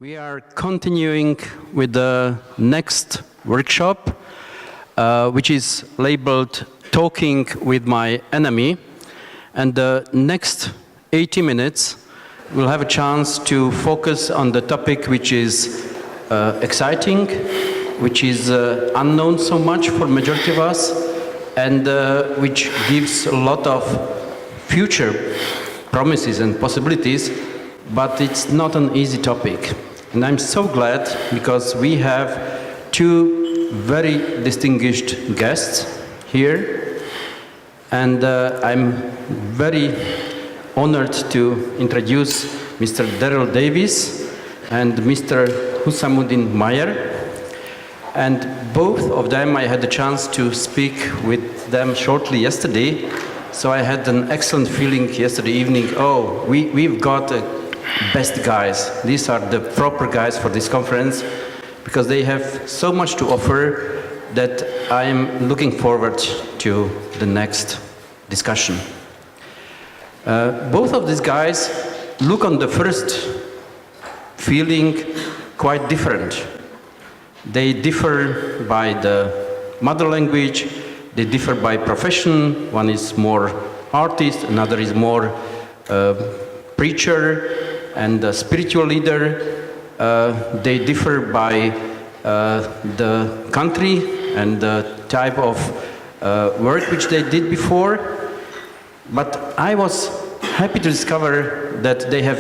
We are continuing with the next workshop, which is labeled Talking with My Enemy. And the next 80 minutes, we'll have a chance to focus on the topic which is exciting, which is unknown so much for majority of us, and which gives a lot of future promises and possibilities, but it's not an easy topic. And I'm so glad because we have two very distinguished guests here, and I'm very honored to introduce Mr. Daryl Davis and Mr. Husamuddin Meyer. And both of them, I had the chance to speak with them shortly yesterday, so I had an excellent feeling yesterday evening. Oh, we've got best guys. These are the proper guys for this conference because they have so much to offer that I am looking forward to the next discussion. Both of these guys look on the first feeling quite different. They differ by the mother language, they differ by profession. One is more artist, another is more preacher and a spiritual leader. They differ by the country and the type of work which they did before. But I was happy to discover that they have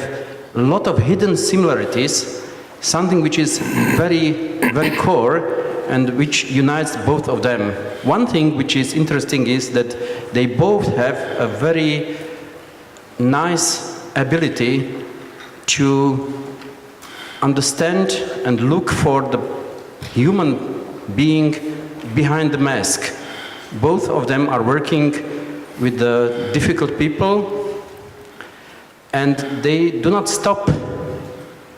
a lot of hidden similarities, something which is very, very core and which unites both of them. One thing which is interesting is that they both have a very nice ability to understand and look for the human being behind the mask. Both of them are working with the difficult people, and they do not stop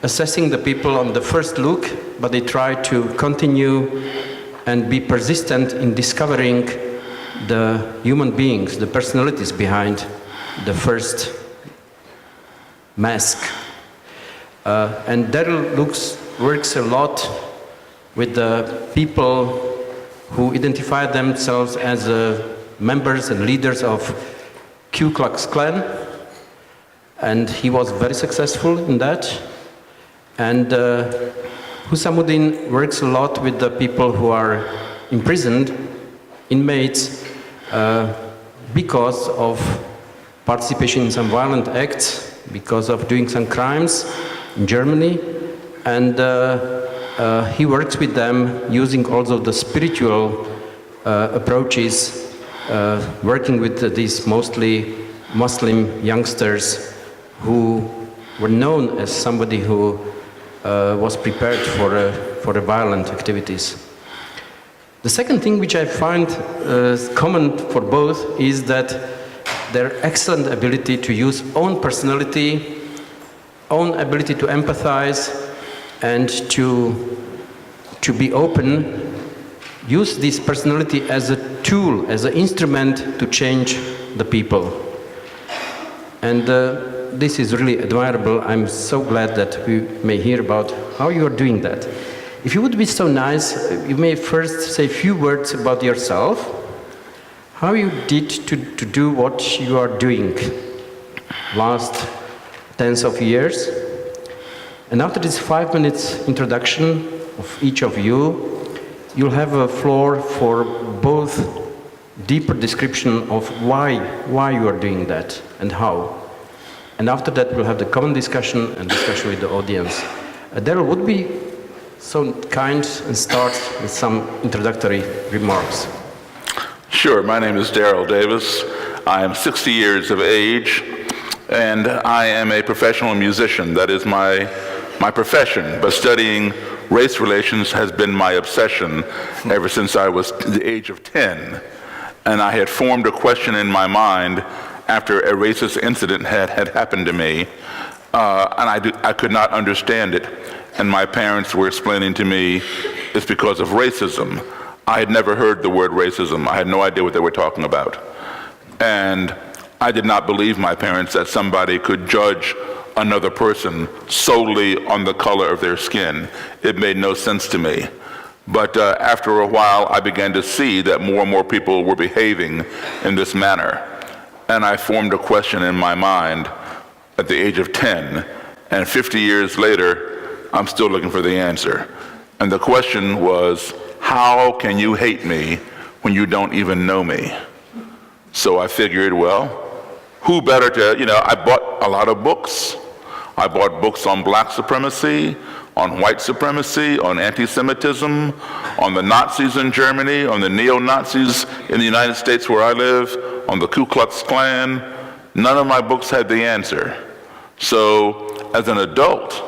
assessing the people on the first look, but they try to continue and be persistent in discovering the human beings, the personalities behind the first mask. And Daryl works a lot with the people who identify themselves as members and leaders of Ku Klux Klan, and he was very successful in that. And Husamuddin works a lot with the people who are imprisoned, inmates, because of participation in some violent acts, because of doing some crimes in Germany, and he works with them using also the spiritual approaches, working with these mostly Muslim youngsters who were known as somebody who was prepared for violent activities. The second thing which I find common for both is that their excellent ability to use own personality, own ability to empathize, and to be open, use this personality as a tool, as an instrument to change the people. And this is really admirable. I'm so glad that we may hear about how you are doing that. If you would be so nice, you may first say a few words about yourself, how you did to do what you are doing last tens of years. And after this 5 minutes introduction of each of you, you'll have a floor for both deeper description of why you are doing that and how. And after that, we'll have the common discussion and discussion with the audience. Daryl, would be so kind and start with some introductory remarks. Sure, my name is Daryl Davis. I am 60 years of age, and I am a professional musician. That is my profession, but studying race relations has been my obsession ever since I was the age of 10. And I had formed a question in my mind after a racist incident had happened to me, and I could not understand it. And my parents were explaining to me it's because of racism. I had never heard the word racism. I had no idea what they were talking about. And I did not believe my parents that somebody could judge another person solely on the color of their skin. It made no sense to me. But after a while, I began to see that more and more people were behaving in this manner. And I formed a question in my mind at the age of 10, and 50 years later, I'm still looking for the answer. And the question was, how can you hate me when you don't even know me? So I figured, well, who better to, I bought a lot of books. I bought books on black supremacy, on white supremacy, on anti-Semitism, on the Nazis in Germany, on the neo-Nazis in the United States where I live, on the Ku Klux Klan. None of my books had the answer. So as an adult,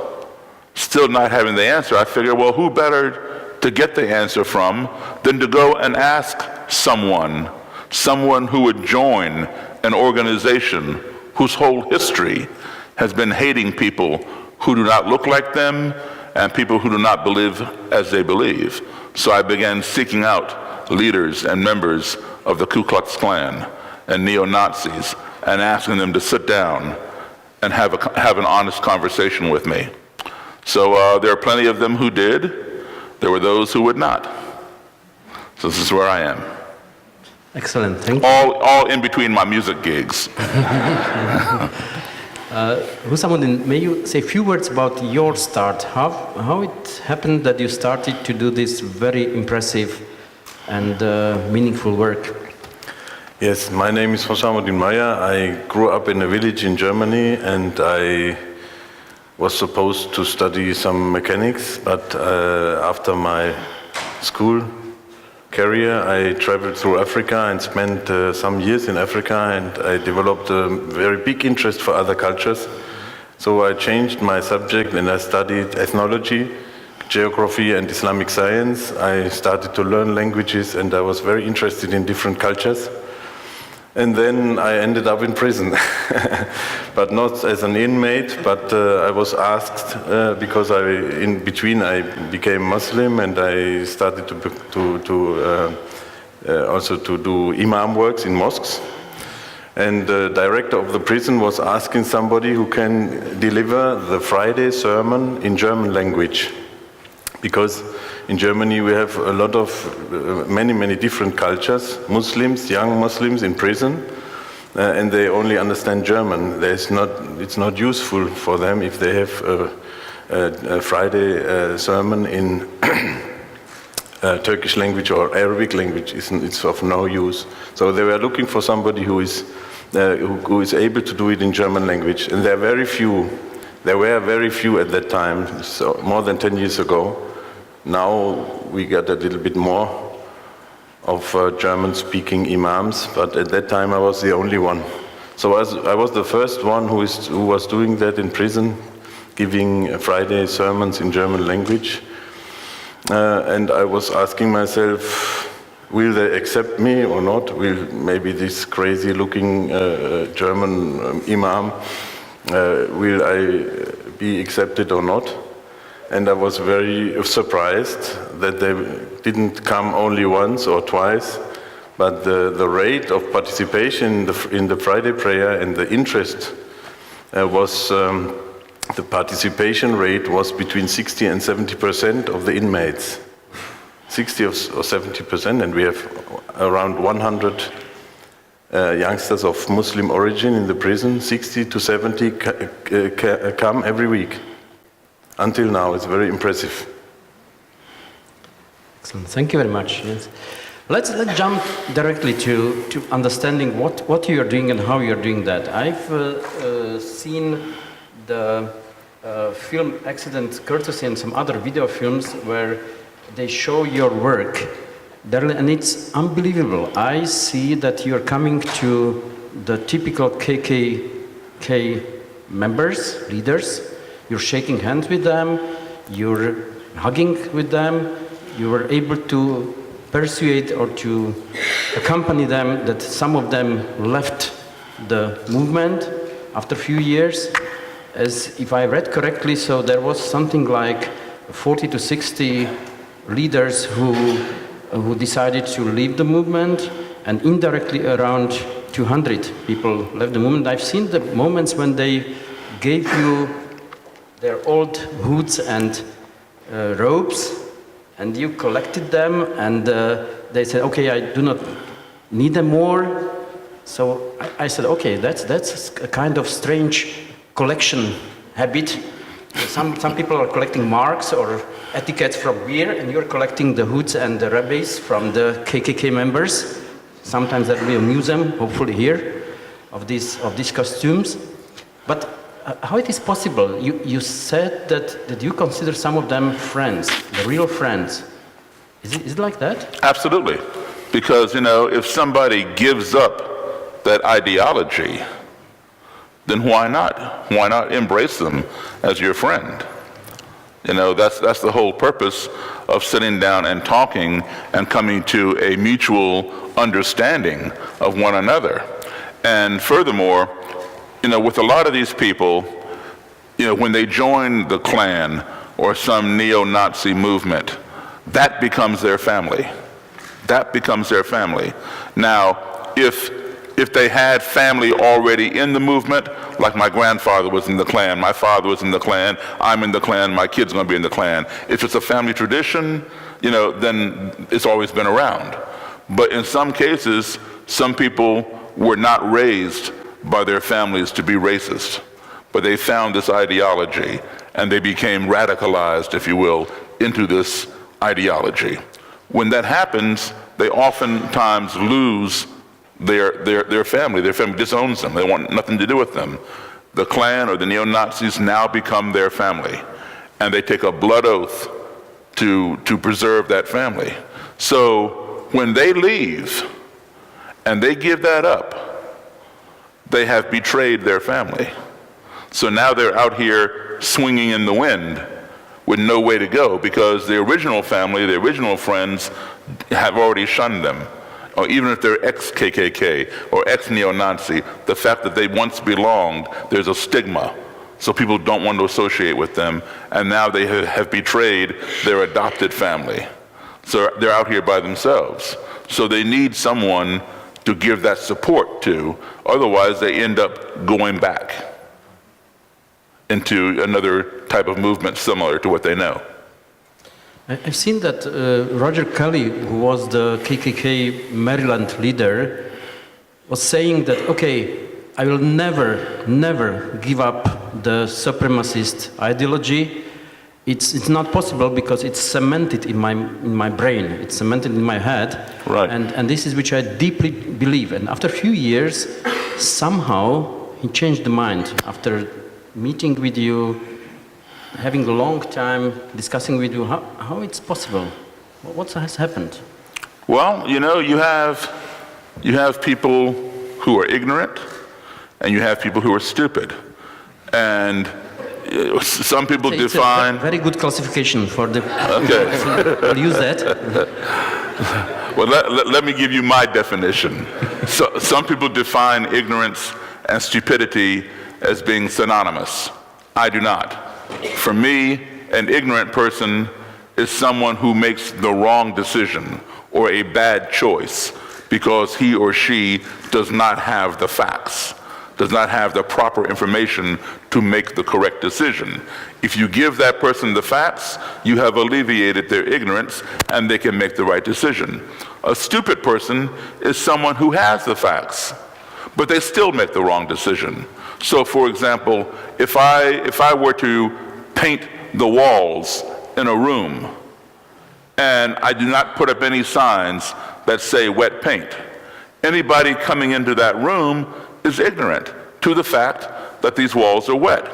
still not having the answer, I figured, well, who better to get the answer from than to go and ask someone who would join an organization whose whole history has been hating people who do not look like them and people who do not believe as they believe. So I began seeking out leaders and members of the Ku Klux Klan and neo-Nazis and asking them to sit down and have an honest conversation with me. So there are plenty of them who did. There were those who would not. So this is where I am. Excellent, thank you. All in between my music gigs. Husamuddin, may you say a few words about your start? How it happened that you started to do this very impressive and meaningful work? Yes, my name is Husamuddin Meyer. I grew up in a village in Germany, and I was supposed to study some mechanics, but after my school career, I traveled through Africa and spent some years in Africa, and I developed a very big interest for other cultures. So I changed my subject and I studied ethnology, geography and Islamic science. I started to learn languages and I was very interested in different cultures. And then I ended up in prison, but not as an inmate, but I was asked, because in between I became Muslim and I started also to do imam works in mosques. And the director of the prison was asking somebody who can deliver the Friday sermon in German language. Because in Germany we have a lot of many different cultures, Muslims, young Muslims in prison, and they only understand German. It's not useful for them if they have a Friday sermon in Turkish language or Arabic language. It's of no use. So they were looking for somebody who is able to do it in German language, and there are very few. There were very few at that time, so more than 10 years ago. Now we got a little bit more of German-speaking imams, but at that time I was the only one. So I was the first one who was doing that in prison, giving Friday sermons in German language. And I was asking myself, will they accept me or not? Will maybe this crazy-looking German imam, will I be accepted or not? And I was very surprised that they didn't come only once or twice, but the rate of participation in the Friday prayer and the interest the participation rate was between 60 and 70% of the inmates. 60 or 70%, and we have around 100 youngsters of Muslim origin in the prison. 60 to 70 come every week. Until now, it's very impressive. Excellent. Thank you very much. Yes. Let's jump directly to understanding what you are doing and how you are doing that. I've seen the film Accident Courtesy and some other video films where they show your work, and it's unbelievable. I see that you're coming to the typical KKK members, leaders. You're shaking hands with them, you're hugging with them, you were able to persuade or to accompany them that some of them left the movement after a few years. As if I read correctly, so there was something like 40 to 60 leaders who decided to leave the movement, and indirectly around 200 people left the movement. I've seen the moments when they gave you their old hoods and robes, and you collected them, and they said, okay, I do not need them more. So I said, okay, that's a kind of strange collection habit. Some people are collecting marks or etiquettes from beer, and you're collecting the hoods and the rabbis from the KKK members. Sometimes there will be a museum, hopefully here, of these costumes. But how it is possible? You said that you consider some of them friends, the real friends. Is it like that? Absolutely. Because, if somebody gives up that ideology, then why not? Why not embrace them as your friend? That's the whole purpose of sitting down and talking and coming to a mutual understanding of one another. And furthermore, with a lot of these people, when they join the Klan or some neo-Nazi movement, that becomes their family. That becomes their family. Now, if they had family already in the movement, like my grandfather was in the Klan, my father was in the Klan, I'm in the Klan, my kid's going to be in the Klan. If it's a family tradition, then it's always been around. But in some cases, some people were not raised by their families to be racist, but they found this ideology and they became radicalized, if you will, into this ideology. When that happens, they oftentimes lose their family. Their family disowns them. They want nothing to do with them. The Klan or the neo-Nazis now become their family, and they take a blood oath to preserve that family. So when they leave and they give that up, they have betrayed their family. So now they're out here swinging in the wind with no way to go, because the original family, the original friends have already shunned them. Or even if they're ex-KKK or ex-neo-Nazi, the fact that they once belonged, there's a stigma. So people don't want to associate with them, and now they have betrayed their adopted family. So they're out here by themselves. So they need someone to give that support to, otherwise they end up going back into another type of movement similar to what they know. I've seen that Roger Kelly, who was the KKK Maryland leader, was saying that, okay, I will never give up the supremacist ideology. It's not possible because it's cemented in my brain. It's cemented in my head. Right. And this is which I deeply believe. And after a few years, somehow he changed the mind. After meeting with you, having a long time discussing with you, how it's possible? What has happened? Well, you have people who are ignorant, and you have people who are stupid. And some people define... It's a very good classification for the... Okay. I'll use that. Well, let me give you my definition. So, some people define ignorance and stupidity as being synonymous. I do not. For me, an ignorant person is someone who makes the wrong decision or a bad choice because he or she does not have the facts, does not have the proper information to make the correct decision. If you give that person the facts, you have alleviated their ignorance and they can make the right decision. A stupid person is someone who has the facts, but they still make the wrong decision. So, for example, if I were to paint the walls in a room and I do not put up any signs that say wet paint, anybody coming into that room is ignorant to the fact that these walls are wet.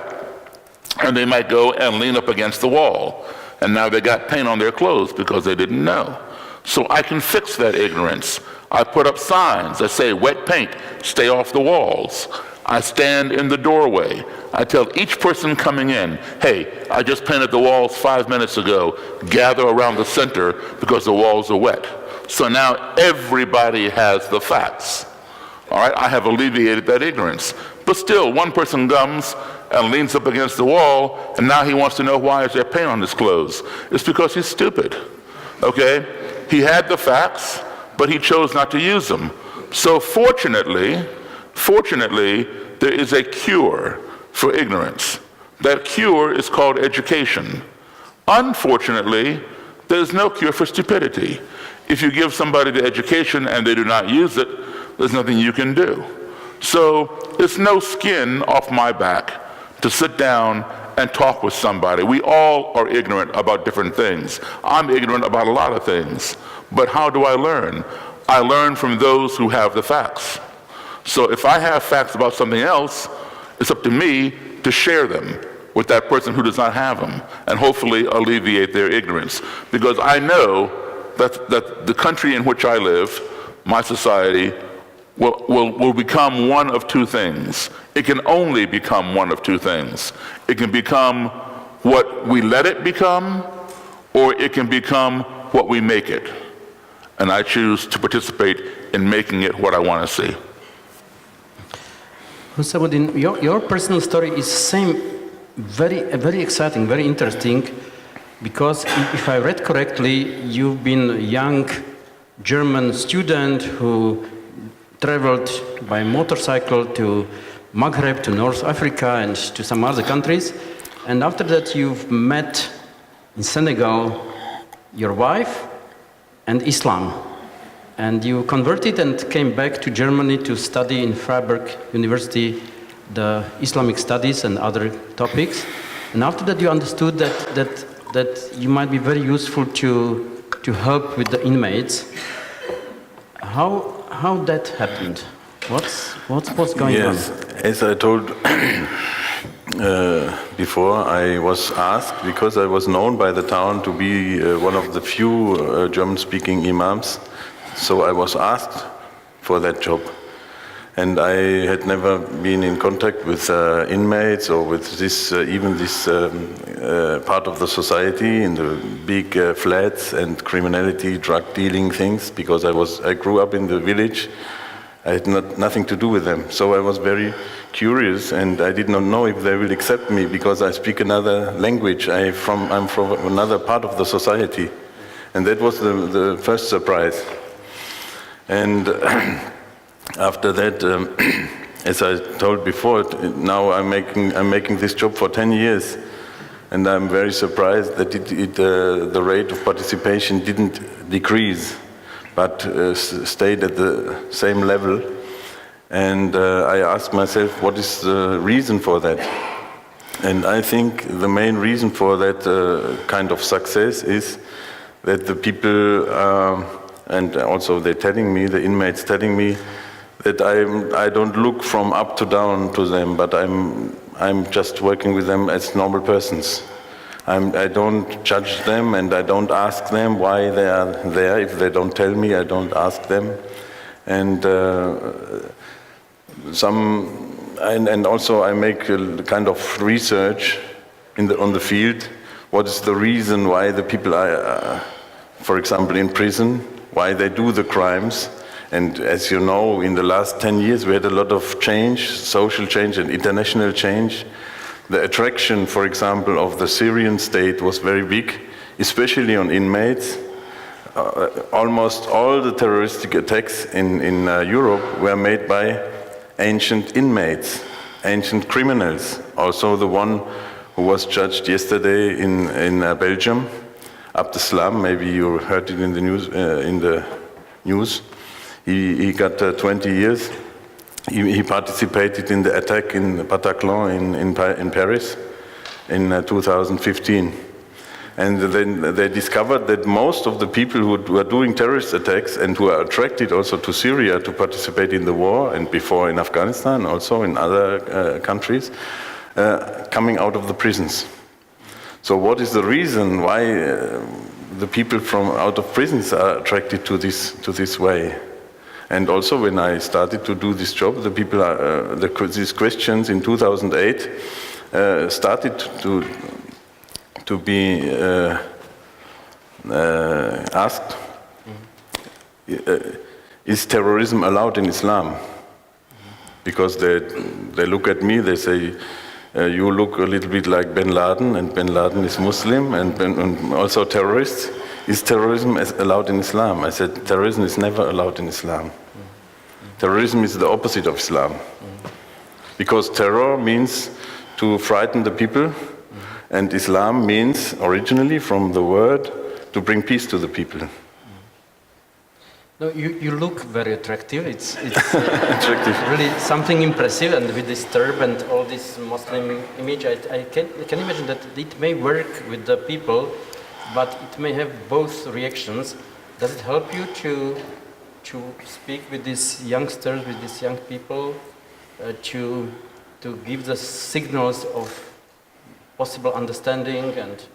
And they might go and lean up against the wall, and now they got paint on their clothes because they didn't know. So I can fix that ignorance. I put up signs that say wet paint, stay off the walls. I stand in the doorway. I tell each person coming in, hey, I just painted the walls 5 minutes ago. Gather around the center because the walls are wet. So now everybody has the facts. All right, I have alleviated that ignorance. But still, one person comes and leans up against the wall, and now he wants to know why is there paint on his clothes. It's because he's stupid, okay? He had the facts, but he chose not to use them. So fortunately, there is a cure for ignorance. That cure is called education. Unfortunately, there's no cure for stupidity. If you give somebody the education and they do not use it, there's nothing you can do. So it's no skin off my back to sit down and talk with somebody. We all are ignorant about different things. I'm ignorant about a lot of things. But how do I learn? I learn from those who have the facts. So if I have facts about something else, it's up to me to share them with that person who does not have them, and hopefully alleviate their ignorance. Because I know that the country in which I live, my society, will become one of two things. It can only become one of two things. It can become what we let it become, or it can become what we make it. And I choose to participate in making it what I want to see. Husamuddin, your personal story is very exciting, very interesting, because if I read correctly, you've been a young German student who traveled by motorcycle to Maghreb, to North Africa, and to some other countries. And after that, you've met in Senegal your wife and Islam. And you converted and came back to Germany to study in Freiburg University the Islamic studies and other topics. And after that, you understood that you might be very useful to help with the inmates. How that happened? What's going on? Yes, as I told before, I was asked, because I was known by the town to be one of the few German-speaking imams, so I was asked for that job. And I had never been in contact with inmates or with this, even this part of the society in the big flats and criminality, drug dealing things, because I grew up in the village. I had nothing to do with them. So I was very curious, and I did not know if they will accept me because I speak another language. I'm from another part of the society. And that was the first surprise. And after that, as I told before, now I'm making this job for 10 years, and I'm very surprised that the rate of participation didn't decrease, but stayed at the same level. And I asked myself, what is the reason for that? And I think the main reason for that kind of success is that the people, and also they're telling me, the inmates telling me, that I don't look from up to down to them, but I'm just working with them as normal persons. I don't judge them, and I don't ask them why they are there. If they don't tell me, I don't ask them. And also I make a kind of research on the field. What is the reason why the people are, for example, in prison, why they do the crimes? And as you know, in the last 10 years, we had a lot of change, social change and international change. The attraction, for example, of the Syrian state was very big, especially on inmates. Almost all the terroristic attacks in Europe were made by ancient inmates, ancient criminals. Also the one who was judged yesterday in Belgium, Abdeslam, maybe you heard it in the news. He got 20 years. He participated in the attack in Bataclan in Paris in 2015. And then they discovered that most of the people who were doing terrorist attacks and who are attracted also to Syria to participate in the war, and before in Afghanistan, also in other countries, coming out of the prisons. So what is the reason why the people from out of prisons are attracted to this way? And also, when I started to do this job, the people these questions in 2008 started to be asked: is terrorism allowed in Islam? Because they look at me, they say, you look a little bit like bin Laden, and bin Laden is Muslim, and also terrorists. Is terrorism allowed in Islam? I said, terrorism is never allowed in Islam. Terrorism is the opposite of Islam. Because terror means to frighten the people. And Islam means, originally from the word, to bring peace to the people. No, you look very attractive. It's Attractive. really something impressive, and with this turban and all this Muslim image, I can imagine that it may work with the people, but it may have both reactions. Does it help you to speak with these youngsters, with these young people, to give the signals of possible understanding and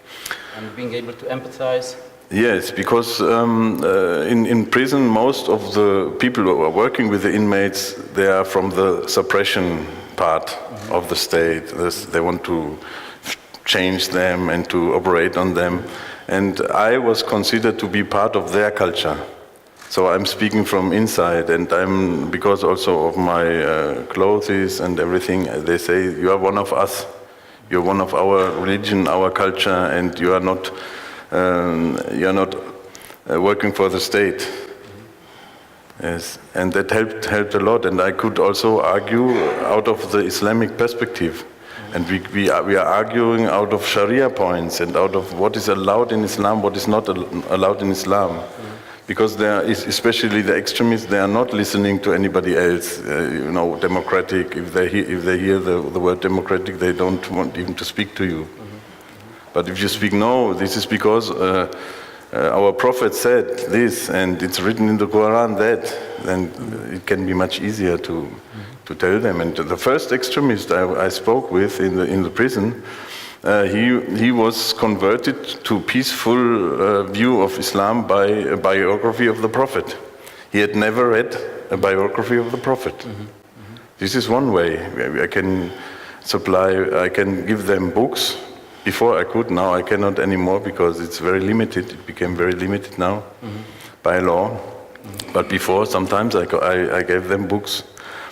being able to empathize? Yes, because in prison, most of the people who are working with the inmates, they are from the suppression part of the state. They want to change them and to operate on them. And I was considered to be part of their culture. So I'm speaking from inside, and because also of my clothes and everything, they say, you are one of us. You're one of our religion, our culture, and you are not working for the state. Yes, and that helped a lot. And I could also argue out of the Islamic perspective, and we are arguing out of Sharia points and out of what is allowed in Islam, what is not allowed in Islam. Because there is, especially the extremists, they are not listening to anybody else. Democratic. If they hear the word democratic, they don't want even to speak to you. But if you speak, no, this is because our Prophet said this, and it's written in the Quran that, then it can be much easier to tell them. And the first extremist I spoke with in the prison, he was converted to peaceful view of Islam by a biography of the Prophet. He had never read a biography of the Prophet. This is one way. I can give them books. Before I could, now I cannot anymore because it's very limited. It became very limited now by law. But before, sometimes I gave them books.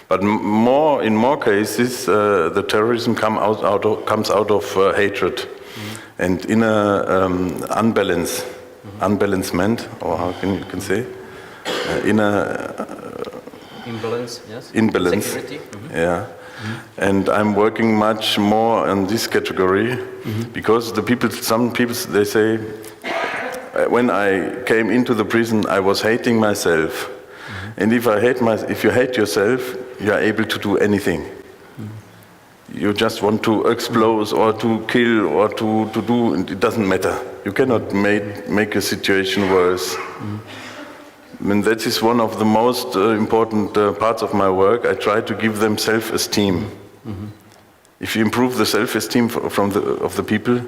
But in more cases, the terrorism comes out of hatred and inner unbalancement, or how you can say, inner imbalance. Yes. Imbalance. Security. Yeah. And I'm working much more on this category because some people they say, when I came into the prison, I was hating myself. And if you hate yourself, you are able to do anything. You just want to explode or to kill or to do, it doesn't matter. You cannot make a situation worse. And that is one of the most important parts of my work. I try to give them self-esteem. If you improve the self-esteem of the people,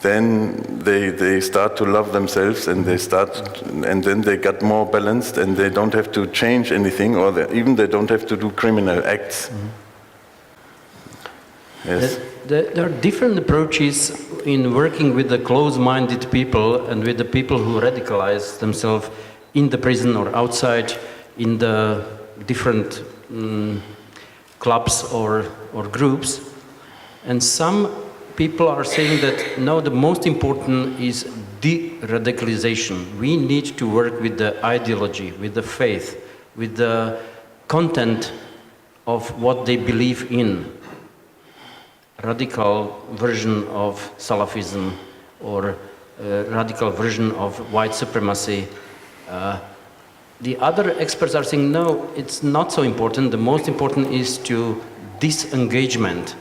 then they start to love themselves, and then they get more balanced, and they don't have to change anything, or they don't have to do criminal acts. Yes. There are different approaches in working with the close-minded people and with the people who radicalize themselves in the prison or outside, in the different clubs or groups. And some people are saying that, no, the most important is de-radicalization. We need to work with the ideology, with the faith, with the content of what they believe in. Radical version of Salafism or radical version of white supremacy. The other experts are saying, no, it's not so important. The most important is to disengagement.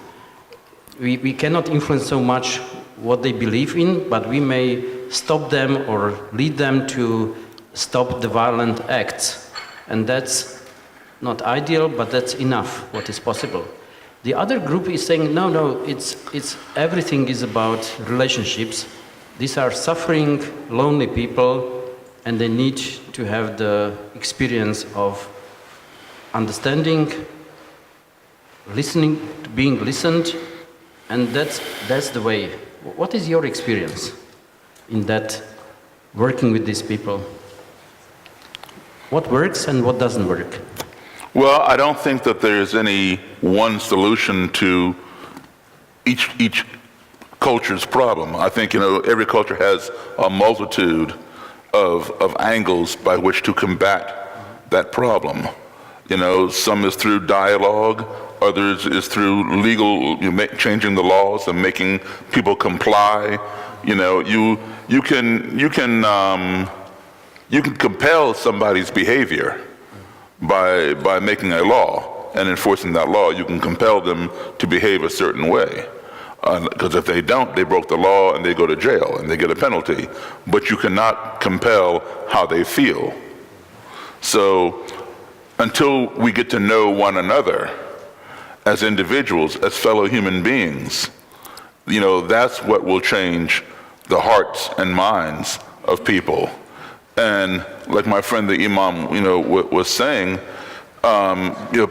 We cannot influence so much what they believe in, but we may stop them or lead them to stop the violent acts. And that's not ideal, but that's enough, what is possible. The other group is saying, no, it's everything is about relationships. These are suffering, lonely people, and they need to have the experience of understanding, listening, being listened, and that's the way. What is your experience in that, working with these people? What works and what doesn't work? Well, I don't think that there's any one solution to each culture's problem. I think, every culture has a multitude of angles by which to combat that problem. Some is through dialogue, others is through legal, changing the laws and making people comply. You can compel somebody's behavior by making a law and enforcing that law. You can compel them to behave a certain way. Because if they don't, they broke the law and they go to jail and they get a penalty. But you cannot compel how they feel. So until we get to know one another as individuals, as fellow human beings, that's what will change the hearts and minds of people. And like my friend the Imam, was saying,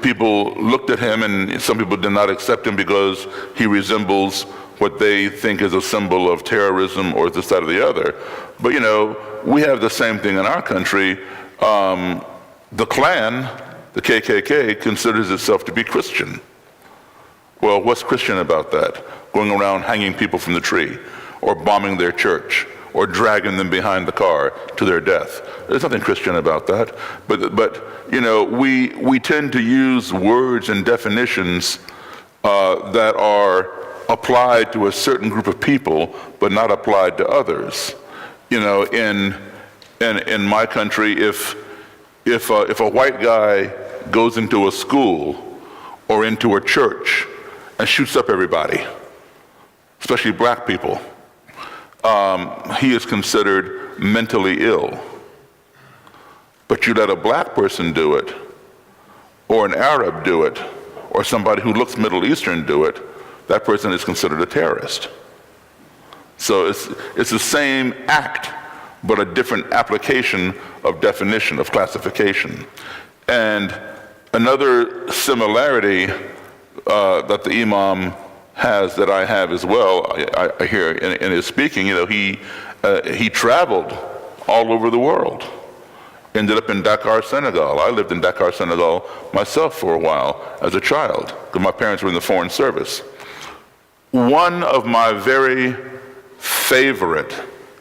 people looked at him, and some people did not accept him because he resembles what they think is a symbol of terrorism or this, that, or the other. But we have the same thing in our country. The Klan, the KKK, considers itself to be Christian. Well, what's Christian about that? Going around hanging people from the tree, or bombing their church, or dragging them behind the car to their death. There's nothing Christian about that. But we tend to use words and definitions that are applied to a certain group of people, but not applied to others. In my country, if a white guy goes into a school or into a church and shoots up everybody, especially black people, he is considered mentally ill. But you let a black person do it, or an Arab do it, or somebody who looks Middle Eastern do it, that person is considered a terrorist. So it's the same act, but a different application of definition, of classification. And another similarity that the Imam has, that I have as well, I hear in his speaking, he traveled all over the world. Ended up in Dakar, Senegal. I lived in Dakar, Senegal myself for a while as a child, because my parents were in the Foreign Service. One of my very favorite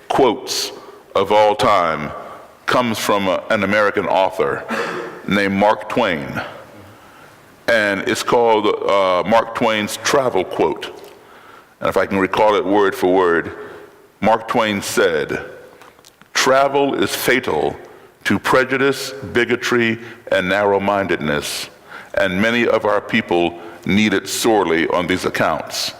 quotes of all time comes from an American author named Mark Twain. And it's called Mark Twain's travel quote. And if I can recall it word for word, Mark Twain said, "Travel is fatal to prejudice, bigotry, and narrow-mindedness, and many of our people need it sorely on these accounts.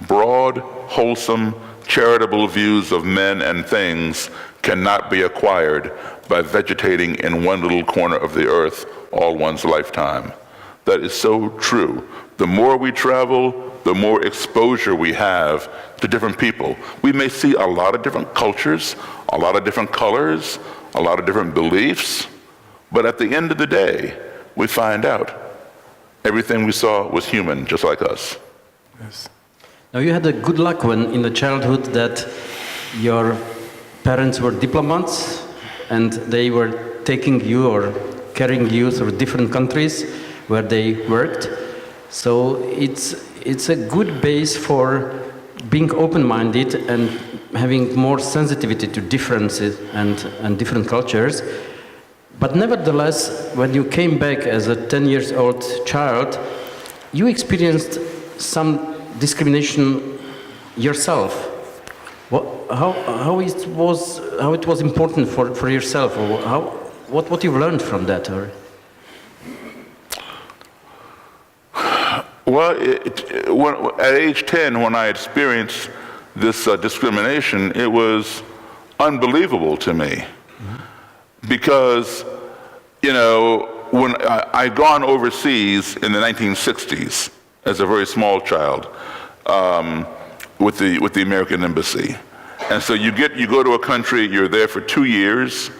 Broad, wholesome, charitable views of men and things cannot be acquired by vegetating in one little corner of the earth all one's lifetime." That is so true. The more we travel, the more exposure we have to different people. We may see a lot of different cultures, a lot of different colors, a lot of different beliefs, but at the end of the day, we find out everything we saw was human, just like us. Yes. Now, you had a good luck when in the childhood that your parents were diplomats and they were taking you or carrying you through different countries where they worked. So it's a good base for being open-minded and having more sensitivity to differences and different cultures. But nevertheless, when you came back as a 10-year-old child, you experienced some discrimination yourself. How it was important for yourself, or what you've learned from that? Or? Well, at age 10, when I experienced this discrimination, it was unbelievable to me. Mm-hmm. Because, when I'd gone overseas in the 1960s as a very small child with the American Embassy. And so you go to a country, you're there for 2 years,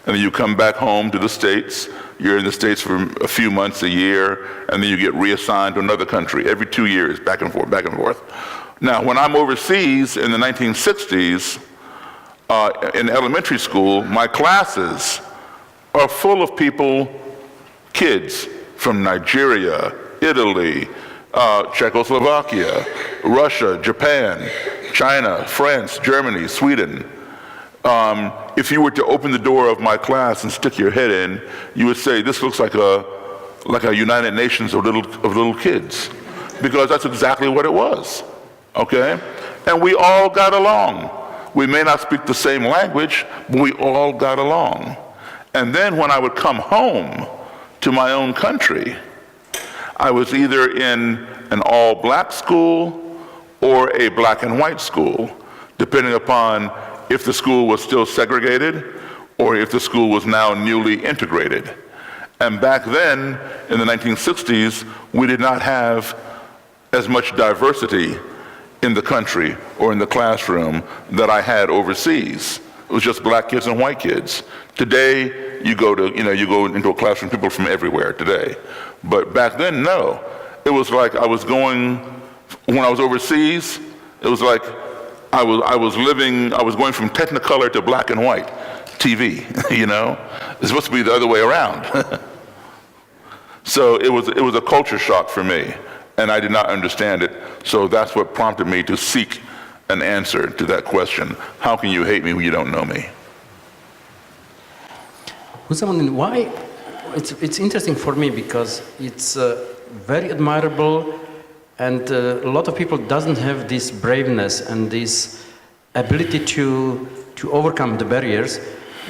and then you come back home to the States. You're in the States for a few months, a year, and then you get reassigned to another country every 2 years, back and forth, back and forth. Now, when I'm overseas in the 1960s, in elementary school, my classes are full of people, kids from Nigeria, Italy, Czechoslovakia, Russia, Japan, China, France, Germany, Sweden. If you were to open the door of my class and stick your head in, you would say, "This looks like like a United Nations of little kids, because that's exactly what it was, okay? And we all got along. We may not speak the same language, but we all got along. And then when I would come home to my own country, I was either in an all-black school or a black and white school, depending upon if the school was still segregated or if the school was now newly integrated. And back then, in the 1960s, we did not have as much diversity in the country or in the classroom that I had overseas. It was just black kids and white kids. Today, you go into a classroom, people from everywhere today. But back then, no. It was like I was going, when I was overseas, it was like I was going from Technicolor to black and white TV, you know? It's supposed to be the other way around. So it was a culture shock for me, and I did not understand it. So that's what prompted me to seek an answer to that question. How can you hate me when you don't know me? Husamuddin, why? It's interesting for me because it's very admirable, and a lot of people doesn't have this braveness and this ability to overcome the barriers.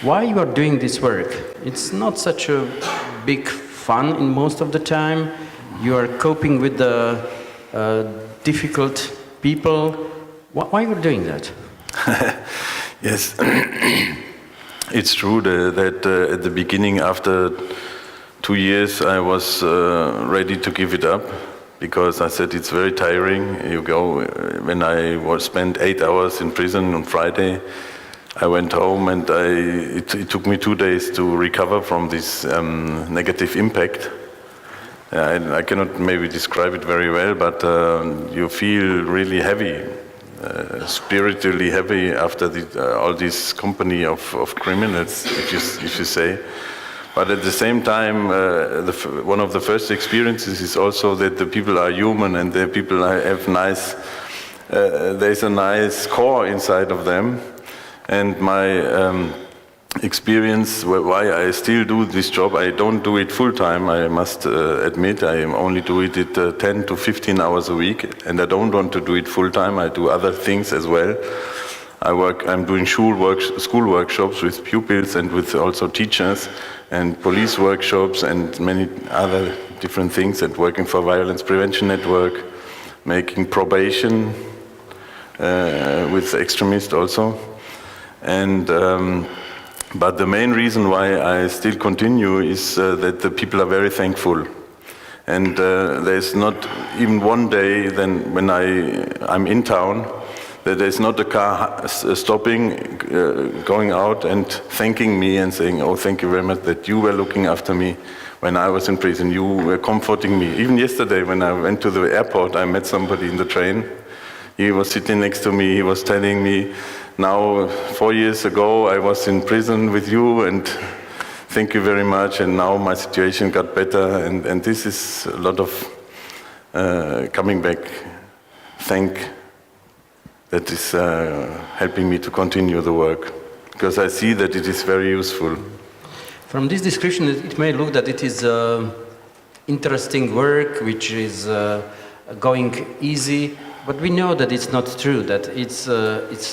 Why you are doing this work? It's not such a big fun in most of the time. You are coping with the difficult people. Why you are doing that? Yes, it's true that at the beginning, after 2 years, I was ready to give it up because I said it's very tiring. You go, when I was spent 8 hours in prison on Friday, I went home and it took me 2 days to recover from this negative impact. I cannot maybe describe it very well, but you feel really heavy, spiritually heavy after all this company of criminals, if you say. But at the same time, one of the first experiences is also that the people are human and the people have there's a nice core inside of them. And my experience, why I still do this job, I don't do it full time, I must admit. I only do it 10 to 15 hours a week, and I don't want to do it full time. I do other things as well. I'm doing school workshops with pupils and with also teachers, and police workshops and many other different things, and working for Violence Prevention Network, making probation with extremists also. And but the main reason why I still continue is that the people are very thankful. And there's not even one day then when I'm in town that there's not a car stopping, going out and thanking me and saying, oh, thank you very much that you were looking after me when I was in prison. You were comforting me. Even yesterday when I went to the airport, I met somebody in the train. He was sitting next to me. He was telling me, now 4 years ago I was in prison with you, and thank you very much, and now my situation got better. And this is a lot of coming back that is helping me to continue the work, because I see that it is very useful. From this description, it may look that it is interesting work, which is going easy, but we know that it's not true, that it's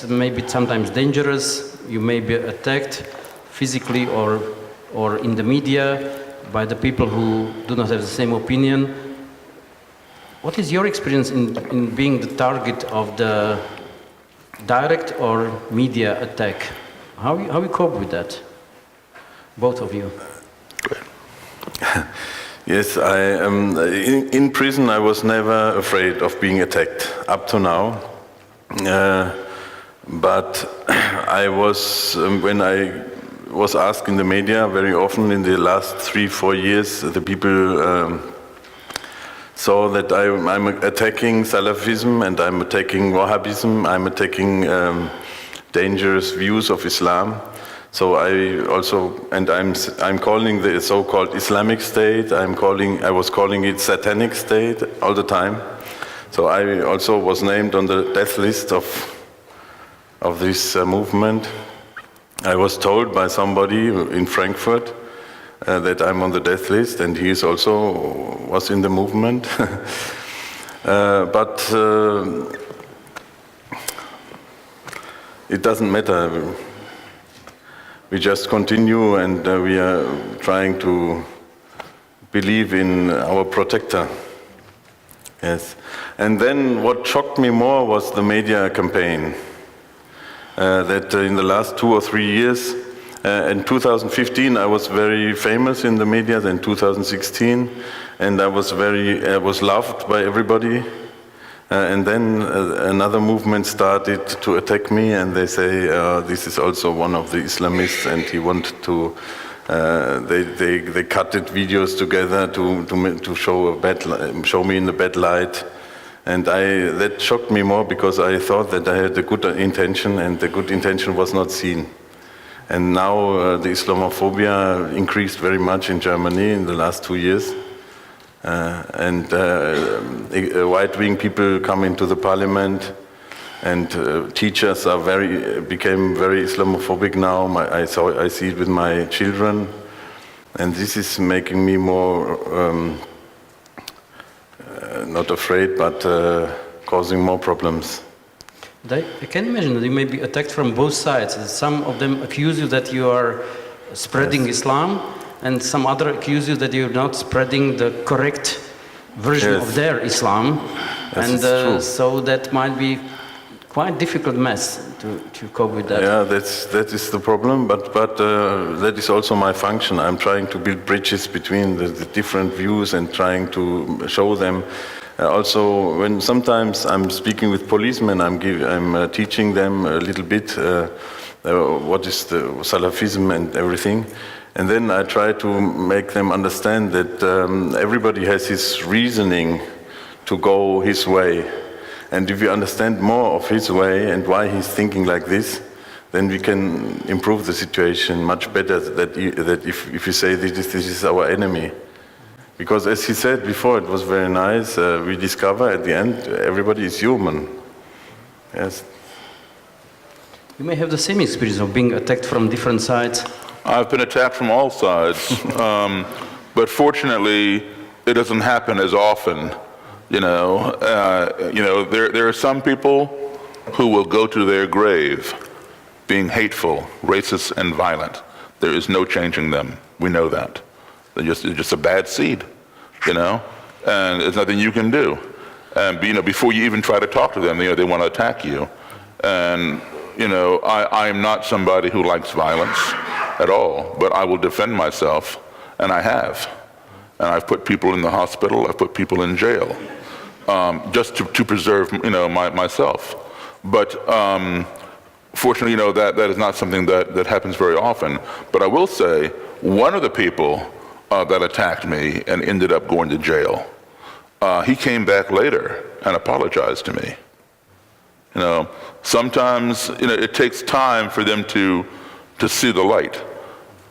maybe sometimes dangerous. You may be attacked physically or in the media by the people who do not have the same opinion. What is your experience in being the target of the direct or media attack? How you cope with that, both of you? Yes, in prison I was never afraid of being attacked, up to now. But I was, when I was asked in the media very often in the last 3-4 years, the people saw that I'm attacking Salafism and I'm attacking Wahhabism, I'm attacking dangerous views of Islam. So I also, and I'm calling the so-called Islamic State, I was calling it Satanic State all the time. So I also was named on the death list of this movement. I was told by somebody in Frankfurt that I'm on the death list, and he is also was in the movement. But it doesn't matter. We just continue, and we are trying to believe in our protector. Yes. And then what shocked me more was the media campaign. That in the last 2 or 3 years, in 2015 I was very famous in the media, then 2016, and I was loved by everybody. And then another movement started to attack me, and they say this is also one of the Islamists, and he wanted to. They cutted videos together to show me in the bad light, and that shocked me more because I thought that I had a good intention, and the good intention was not seen. And now the Islamophobia increased very much in Germany in the last 2 years. And right-wing people come into the parliament, and teachers became very Islamophobic now. I see it with my children, and this is making me more not afraid, but causing more problems. I can imagine that you may be attacked from both sides. Some of them accuse you that you are spreading Islam, and some other accuse you that you're not spreading the correct version of their Islam. Yes, and so that might be quite difficult mess to cope with that. Yeah, that is the problem, but that is also my function. I'm trying to build bridges between the different views and trying to show them. Also, when sometimes I'm speaking with policemen, I'm teaching them a little bit what is the Salafism and everything. And then I try to make them understand that everybody has his reasoning to go his way. And if you understand more of his way and why he's thinking like this, then we can improve the situation much better that if you say this is our enemy. Because as he said before, it was very nice, we discover at the end everybody is human. Yes. You may have the same experience of being attacked from different sides. I've been attacked from all sides, but fortunately, it doesn't happen as often. There are some people who will go to their grave being hateful, racist, and violent. There is no changing them. We know that. They're just a bad seed, and there's nothing you can do. And before you even try to talk to them, they want to attack you. And I am not somebody who likes violence at all, but I will defend myself, and I have. And I've put people in the hospital, I've put people in jail, just to preserve, myself. But fortunately, that is not something that happens very often. But I will say, one of the people that attacked me and ended up going to jail, he came back later and apologized to me. Sometimes, it takes time for them to see the light.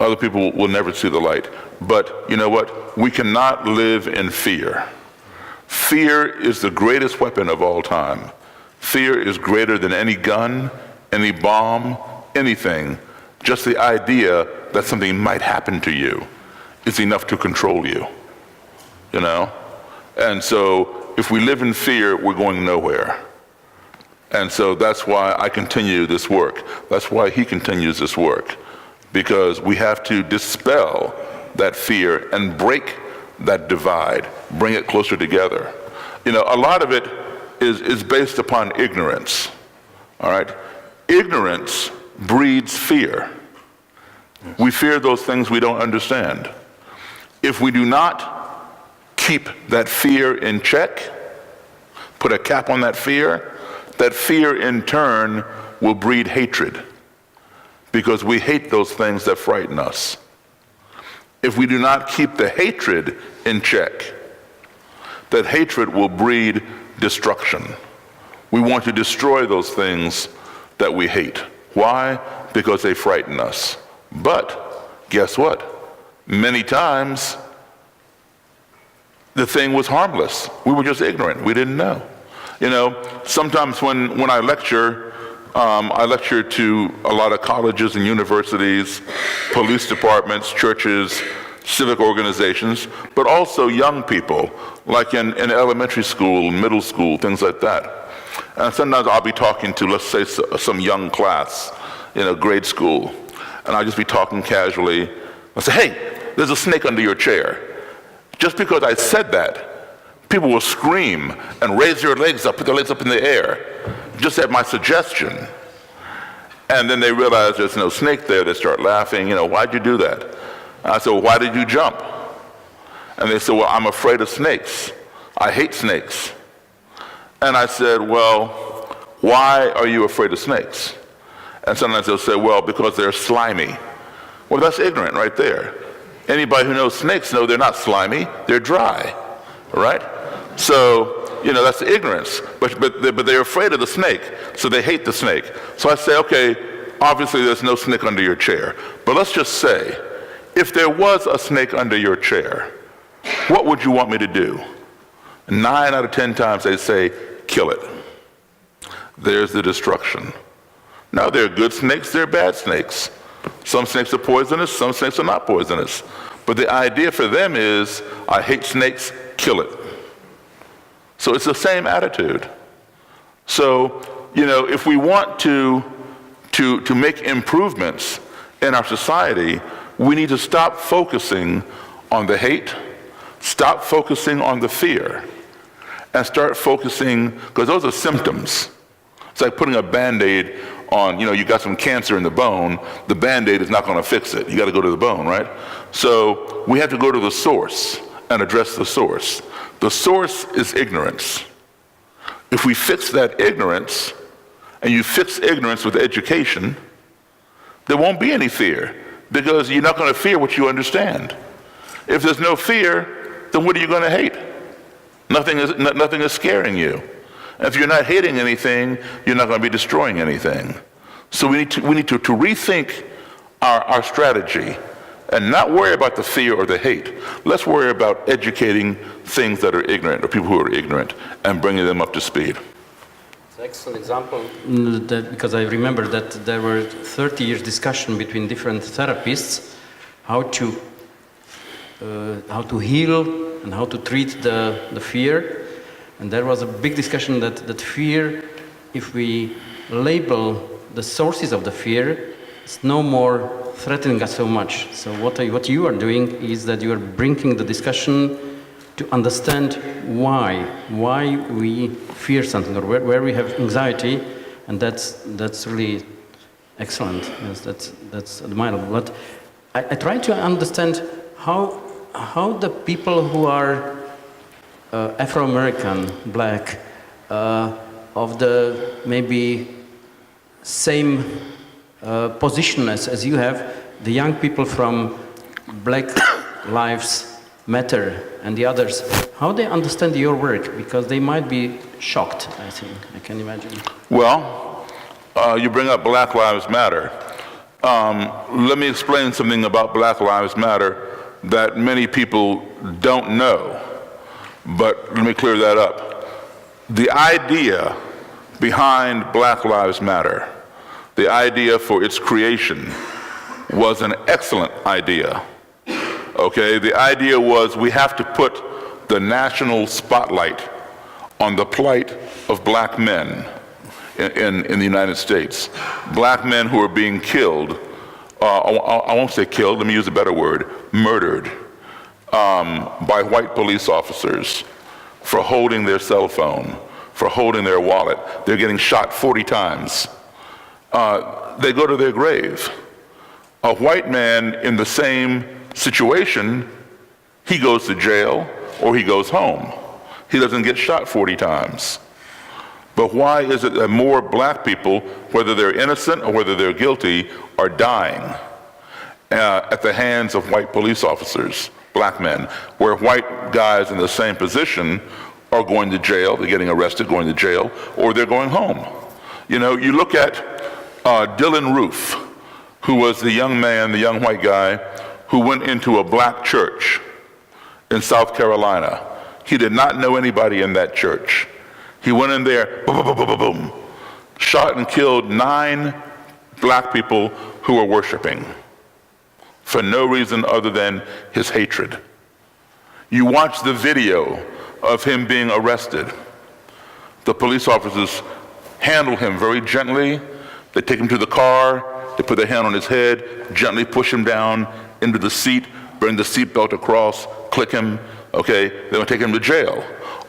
Other people will never see the light. But you know what? We cannot live in fear. Fear is the greatest weapon of all time. Fear is greater than any gun, any bomb, anything. Just the idea that something might happen to you is enough to control you. And so if we live in fear, we're going nowhere. And so that's why I continue this work. That's why he continues this work. Because we have to dispel that fear and break that divide, bring it closer together. A lot of it is based upon ignorance, all right? Ignorance breeds fear. We fear those things we don't understand. If we do not keep that fear in check, put a cap on that fear in turn will breed hatred, because we hate those things that frighten us. If we do not keep the hatred in check, that hatred will breed destruction. We want to destroy those things that we hate. Why? Because they frighten us. But guess what? Many times the thing was harmless. We were just ignorant. We didn't know. Sometimes when I lecture to a lot of colleges and universities, police departments, churches, civic organizations, but also young people, like in elementary school, middle school, things like that. And sometimes I'll be talking to, let's say, some young class in a grade school, and I'll just be talking casually. I'll say, hey, there's a snake under your chair. Just because I said that, people will scream and raise their legs up, put their legs up in the air, just at my suggestion. And then they realize there's no snake there. They start laughing. Why'd you do that? And I said, well, why did you jump? And they said, well, I'm afraid of snakes. I hate snakes. And I said, well, why are you afraid of snakes? And sometimes they'll say, well, because they're slimy. Well, that's ignorant right there. Anybody who knows snakes know they're not slimy, they're dry, right? So, that's ignorance, but they're afraid of the snake, so they hate the snake. So I say, okay, obviously there's no snake under your chair, but let's just say, if there was a snake under your chair, what would you want me to do? 9 out of 10 times they say, kill it. There's the destruction. Now, there are good snakes, there are bad snakes. Some snakes are poisonous, some snakes are not poisonous. But the idea for them is, I hate snakes, kill it. So it's the same attitude. So, if we want to make improvements in our society, we need to stop focusing on the hate, stop focusing on the fear, and start focusing, because those are symptoms. It's like putting a Band-Aid on, you got some cancer in the bone, the Band-Aid is not going to fix it. You got to go to the bone, right? So we have to go to the source and address the source. The source is ignorance. If we fix that ignorance, and you fix ignorance with education, there won't be any fear, because you're not going to fear what you understand. If there's no fear, then what are you going to hate? Nothing is scaring you. If you're not hating anything, you're not going to be destroying anything. So we need to rethink our strategy and not worry about the fear or the hate. Let's worry about educating things that are ignorant, or people who are ignorant, and bringing them up to speed. It's an excellent example, because I remember that there were 30 years discussion between different therapists how to heal and how to treat the fear. And there was a big discussion that fear, if we label the sources of the fear, it's no more threatening us so much. So what you are doing is that you are bringing the discussion to understand why we fear something, or where we have anxiety, and that's really excellent. Yes, that's admirable. But I try to understand how the people who are Afro-American, black, of the maybe same position as you have, the young people from Black Lives Matter and the others, how they understand your work, because they might be shocked, I think, I can imagine. Well, you bring up Black Lives Matter. Let me explain something about Black Lives Matter that many people don't know. But let me clear that up. The idea behind Black Lives Matter, the idea for its creation, was an excellent idea. Okay, the idea was we have to put the national spotlight on the plight of black men in the United States. Black men who are being killed, I won't say killed, let me use a better word, murdered. By white police officers for holding their cell phone, for holding their wallet. They're getting shot 40 times. They go to their grave. A white man in the same situation, he goes to jail or he goes home. He doesn't get shot 40 times. But why is it that more black people, whether they're innocent or whether they're guilty, are dying at the hands of white police officers? Black men, where white guys in the same position are going to jail, they're getting arrested, going to jail, or they're going home. You look at Dylan Roof, who was the young man, the young white guy, who went into a black church in South Carolina. He did not know anybody in that church. He went in there, boom, boom, boom, boom, boom, shot and killed 9 black people who were worshiping. for no reason other than his hatred. You watch the video of him being arrested. The police officers handle him very gently. They take him to the car, they put their hand on his head, gently push him down into the seat, bring the seatbelt across, click him, okay? They're gonna take him to jail.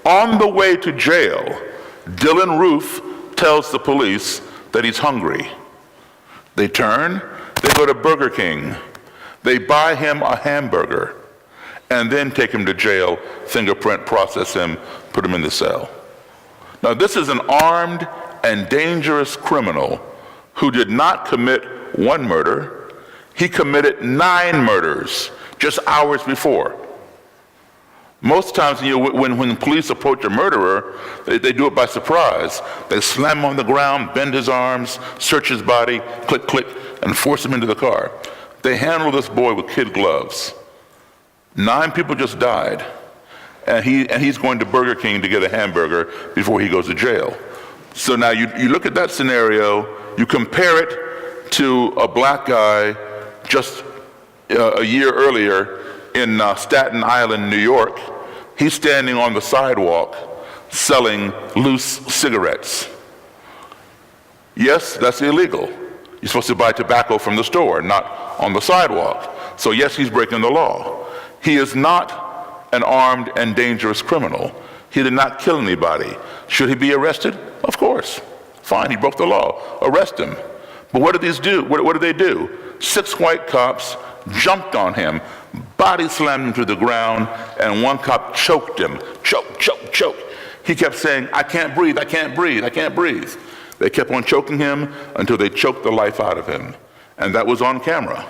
On the way to jail, Dylan Roof tells the police that he's hungry. They turn, they go to Burger King. They buy him a hamburger and then take him to jail, fingerprint, process him, put him in the cell. Now this is an armed and dangerous criminal who did not commit one murder. He committed 9 murders just hours before. Most times, when police approach a murderer, they do it by surprise. They slam him on the ground, bend his arms, search his body, click, click, and force him into the car. They handle this boy with kid gloves. 9 people just died, and he's going to Burger King to get a hamburger before he goes to jail. So now you look at that scenario, you compare it to a black guy just a year earlier in Staten Island, New York. He's standing on the sidewalk selling loose cigarettes. Yes, that's illegal. You're supposed to buy tobacco from the store, not on the sidewalk. So yes, he's breaking the law. He is not an armed and dangerous criminal. He did not kill anybody. Should he be arrested? Of course. Fine, he broke the law. Arrest him. But what did these do? What did they do? 6 white cops jumped on him, body slammed him to the ground, and one cop choked him. Choke, choke, choke. He kept saying, I can't breathe, I can't breathe, I can't breathe. They kept on choking him until they choked the life out of him. And that was on camera.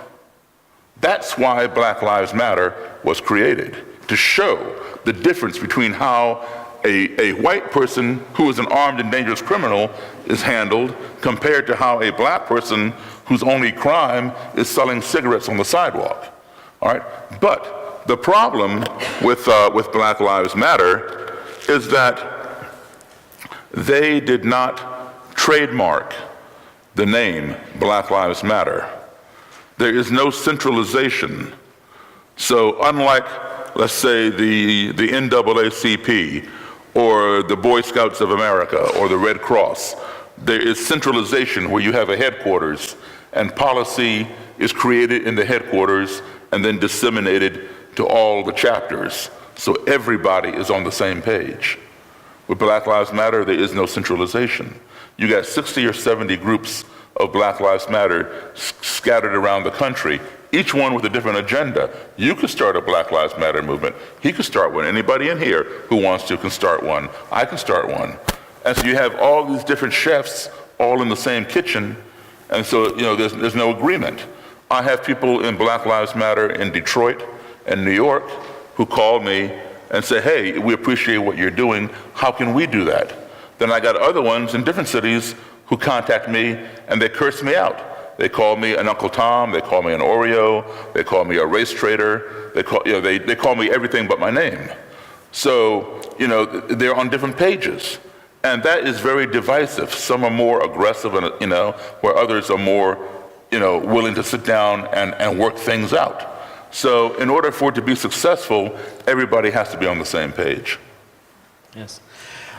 That's why Black Lives Matter was created, to show the difference between how a white person who is an armed and dangerous criminal is handled compared to how a black person whose only crime is selling cigarettes on the sidewalk. All right? But the problem with Black Lives Matter is that they did not trademark the name Black Lives Matter. There is no centralization. So unlike, let's say, the NAACP or the Boy Scouts of America or the Red Cross, there is centralization where you have a headquarters and policy is created in the headquarters and then disseminated to all the chapters. So everybody is on the same page. With Black Lives Matter, there is no centralization. You got 60 or 70 groups of Black Lives Matter scattered around the country, each one with a different agenda. You could start a Black Lives Matter movement. He could start one. Anybody in here who wants to can start one. I can start one. And so you have all these different chefs all in the same kitchen, and so there's no agreement. I have people in Black Lives Matter in Detroit and New York who call me and say, hey, we appreciate what you're doing. How can we do that? Then I got other ones in different cities who contact me and they curse me out. They call me an Uncle Tom, they call me an Oreo, they call me a race traitor, they call me everything but my name. So, they're on different pages. And that is very divisive. Some are more aggressive, where others are more, willing to sit down and work things out. So in order for it to be successful, everybody has to be on the same page. Yes.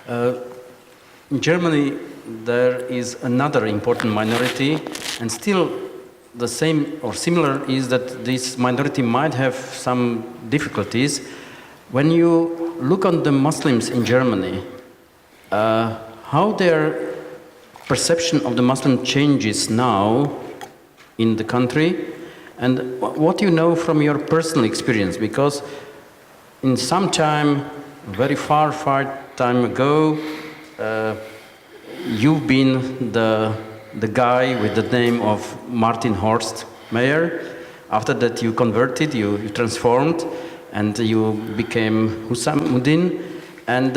In Germany, there is another important minority, and still the same or similar is that this minority might have some difficulties. When you look on the Muslims in Germany, how their perception of the Muslim changes now in the country, and what you know from your personal experience, because in some time, very far time ago, you've been the guy with the name of Martin Horst Meyer. After that you converted, you transformed, and you became Husamuddin. And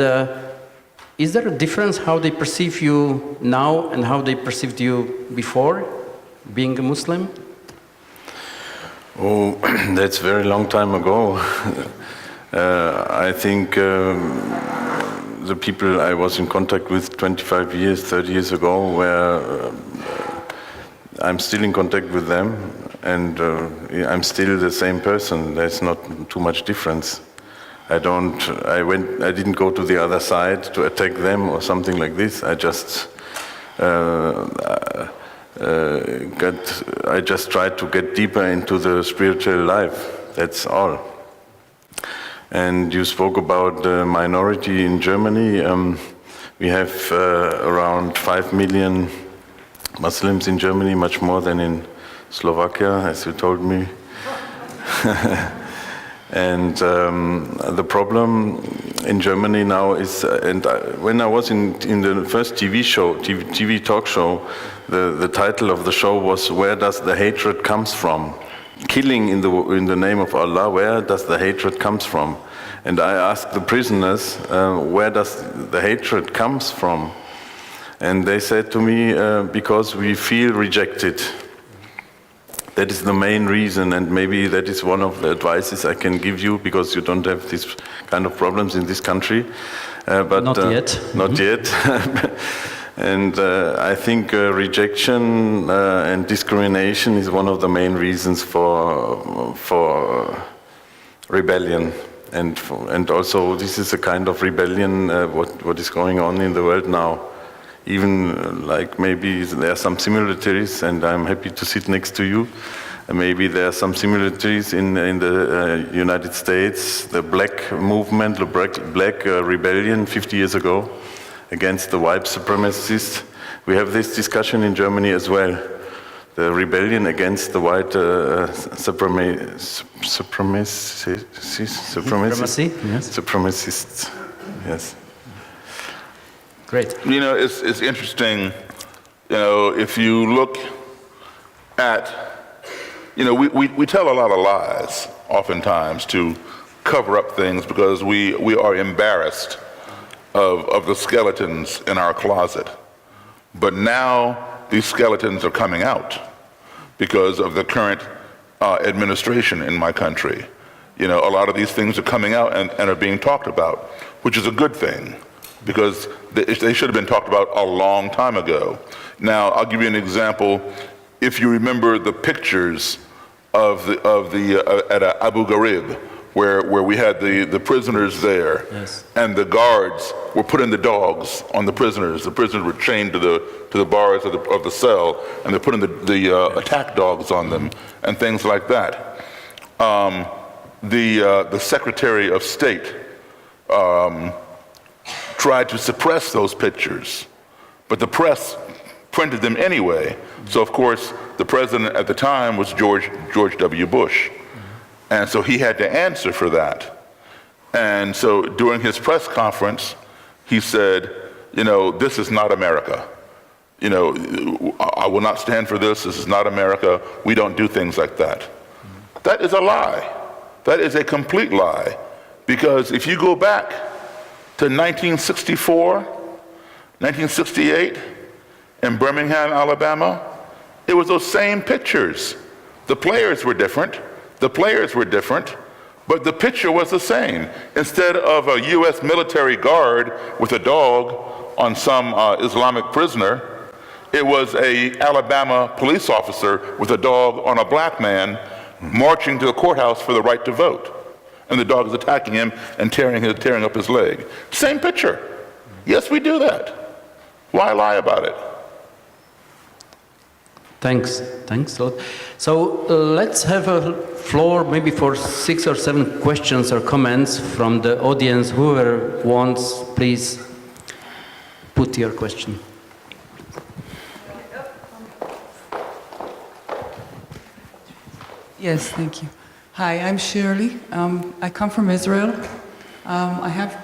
is there a difference how they perceive you now and how they perceived you before being a Muslim? Oh, that's a very long time ago. I think the people I was in contact with 25 years, 30 years ago, I'm still in contact with them. and I'm still the same person. There's not too much difference. I didn't go to the other side to attack them or something like this. I just tried to get deeper into the spiritual life. That's all. And you spoke about the minority in Germany. We have around 5 million Muslims in Germany, much more than in Slovakia, as you told me. And the problem in Germany now is, when I was in the first TV talk show, the title of the show was "Where Does the Hatred Comes From?" Killing in the name of Allah. Where does the hatred comes from? And I asked the prisoners, where does the hatred comes from? And they said to me, because we feel rejected. That is the main reason, and maybe that is one of the advices I can give you, because you don't have these kind of problems in this country. But not yet. Not yet. And I think rejection and discrimination is one of the main reasons for rebellion. And also this is a kind of rebellion, what is going on in the world now. Even like maybe there are some similarities, and I'm happy to sit next to you. Maybe there are some similarities in the United States, the black movement, the black rebellion 50 years ago against the white supremacists. We have this discussion in Germany as well. The rebellion against the white supremacists. Yes. Great. You know, it's interesting, you know, if you look at, you know, we tell a lot of lies oftentimes to cover up things because we are embarrassed of the skeletons in our closet. But now these skeletons are coming out because of the current administration in my country. You know, a lot of these things are coming out and are being talked about, which is a good thing, because they should have been talked about a long time ago. Now, I'll give you an example. If you remember the pictures at Abu Ghraib, where we had the prisoners there, yes, and the guards were putting the dogs on the prisoners. The prisoners were chained to the bars of the cell, and they're putting the attack dogs on them and things like that. The Secretary of State tried to suppress those pictures, but the press printed them anyway. So of course, the president at the time was George W. Bush. And so he had to answer for that. And so during his press conference, he said, you know, this is not America. You know, I will not stand for this. This is not America. We don't do things like that. That is a lie. That is a complete lie. Because if you go back to 1964, 1968, in Birmingham, Alabama, it was those same pictures. The players were different. The players were different, but the picture was the same. Instead of a U.S. military guard with a dog on some Islamic prisoner, it was an Alabama police officer with a dog on a black man marching to the courthouse for the right to vote. And the dog is attacking him and tearing up his leg. Same picture. Yes, we do that. Why lie about it? Thanks a lot. So let's have a floor maybe for 6 or 7 questions or comments from the audience. Whoever wants, please put your question. Yes, thank you. Hi, I'm Shirley. I come from Israel. I have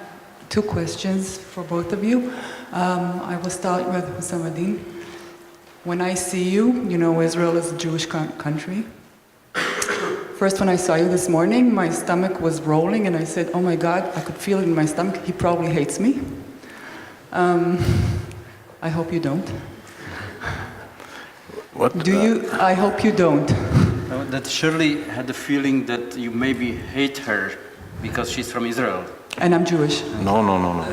2 questions for both of you. I will start with Husamuddin. When I see you, you know Israel is a Jewish country. First, when I saw you this morning, my stomach was rolling, and I said, oh my God, I could feel it in my stomach. He probably hates me. I hope you don't. What? I hope you don't. That Shirley had the feeling that you maybe hate her because she's from Israel. And I'm Jewish. No. No.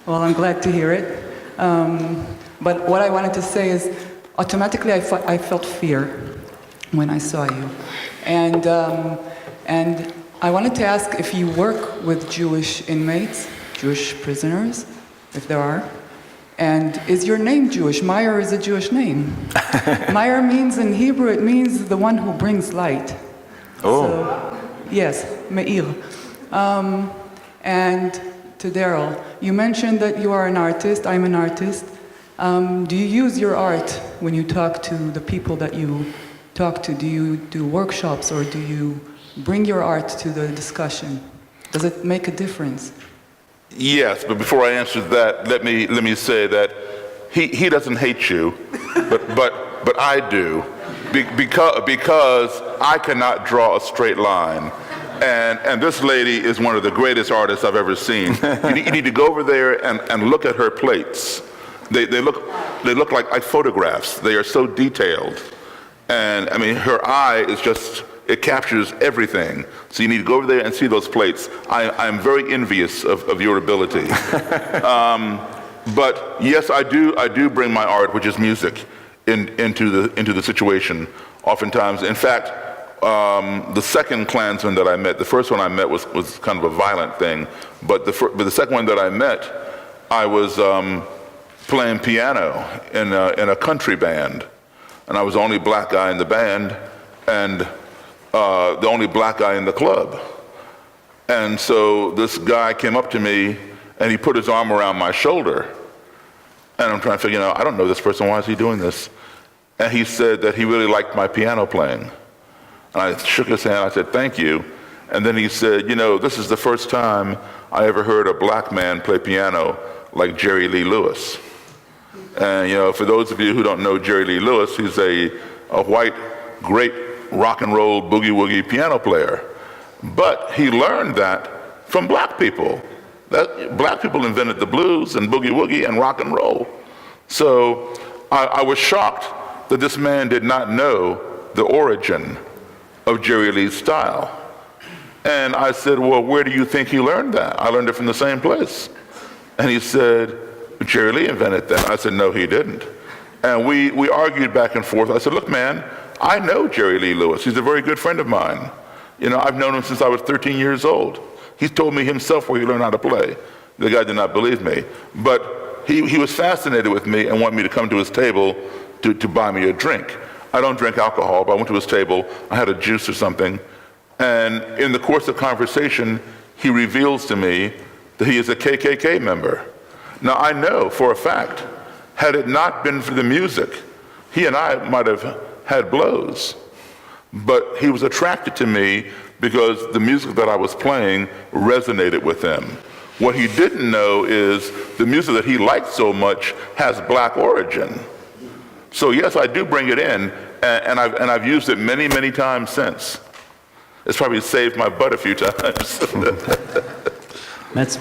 Well, I'm glad to hear it. But what I wanted to say is, automatically I felt fear when I saw you. And I wanted to ask if you work with Jewish inmates, Jewish prisoners, if there are. And is your name Jewish? Meyer is a Jewish name. Meyer means, in Hebrew, it means the one who brings light. Oh. So, yes, Meir. And to Daryl, you mentioned that you are an artist. I'm an artist. Do you use your art when you talk to the people that you talk to? Do you do workshops, or do you bring your art to the discussion? Does it make a difference? Yes, but before I answer that, let me say that he doesn't hate you, but I do, because I cannot draw a straight line, and this lady is one of the greatest artists I've ever seen. You need to go over there and look at her plates. They look like photographs. They are so detailed, and I mean her eye is just. It captures everything. So you need to go over there and see those plates. I'm very envious of your ability. But yes, I do bring my art, which is music, into the situation oftentimes. In fact, the second Klansman that I met, the first one I met was kind of a violent thing, but the second one that I met, I was playing piano in a country band, and I was the only black guy in the band, and the only black guy in the club. And so this guy came up to me and he put his arm around my shoulder. And I'm trying to figure out, I don't know this person, why is he doing this? And he said that he really liked my piano playing. And I shook his hand, I said, thank you. And then he said, this is the first time I ever heard a black man play piano like Jerry Lee Lewis. And for those of you who don't know Jerry Lee Lewis, he's a white, great rock and roll boogie woogie piano player, but he learned that from black people. That black people invented the blues and boogie woogie and rock and roll. So I was shocked that this man did not know the origin of Jerry Lee's style. And I said, well, where do you think he learned that? I learned it from the same place. And he said, Jerry Lee invented that. I said, no, he didn't. And we argued back and forth. I said, look, man, I know Jerry Lee Lewis. He's a very good friend of mine. I've known him since I was 13 years old. He's told me himself where he learned how to play. The guy did not believe me. But he was fascinated with me and wanted me to come to his table to buy me a drink. I don't drink alcohol, but I went to his table. I had a juice or something. And in the course of conversation, he reveals to me that he is a KKK member. Now, I know for a fact, had it not been for the music, he and I might have had blows, but he was attracted to me because the music that I was playing resonated with him. What he didn't know is the music that he liked so much has black origin. So yes, I do bring it in, and I've used it many, many times since. It's probably saved my butt a few times.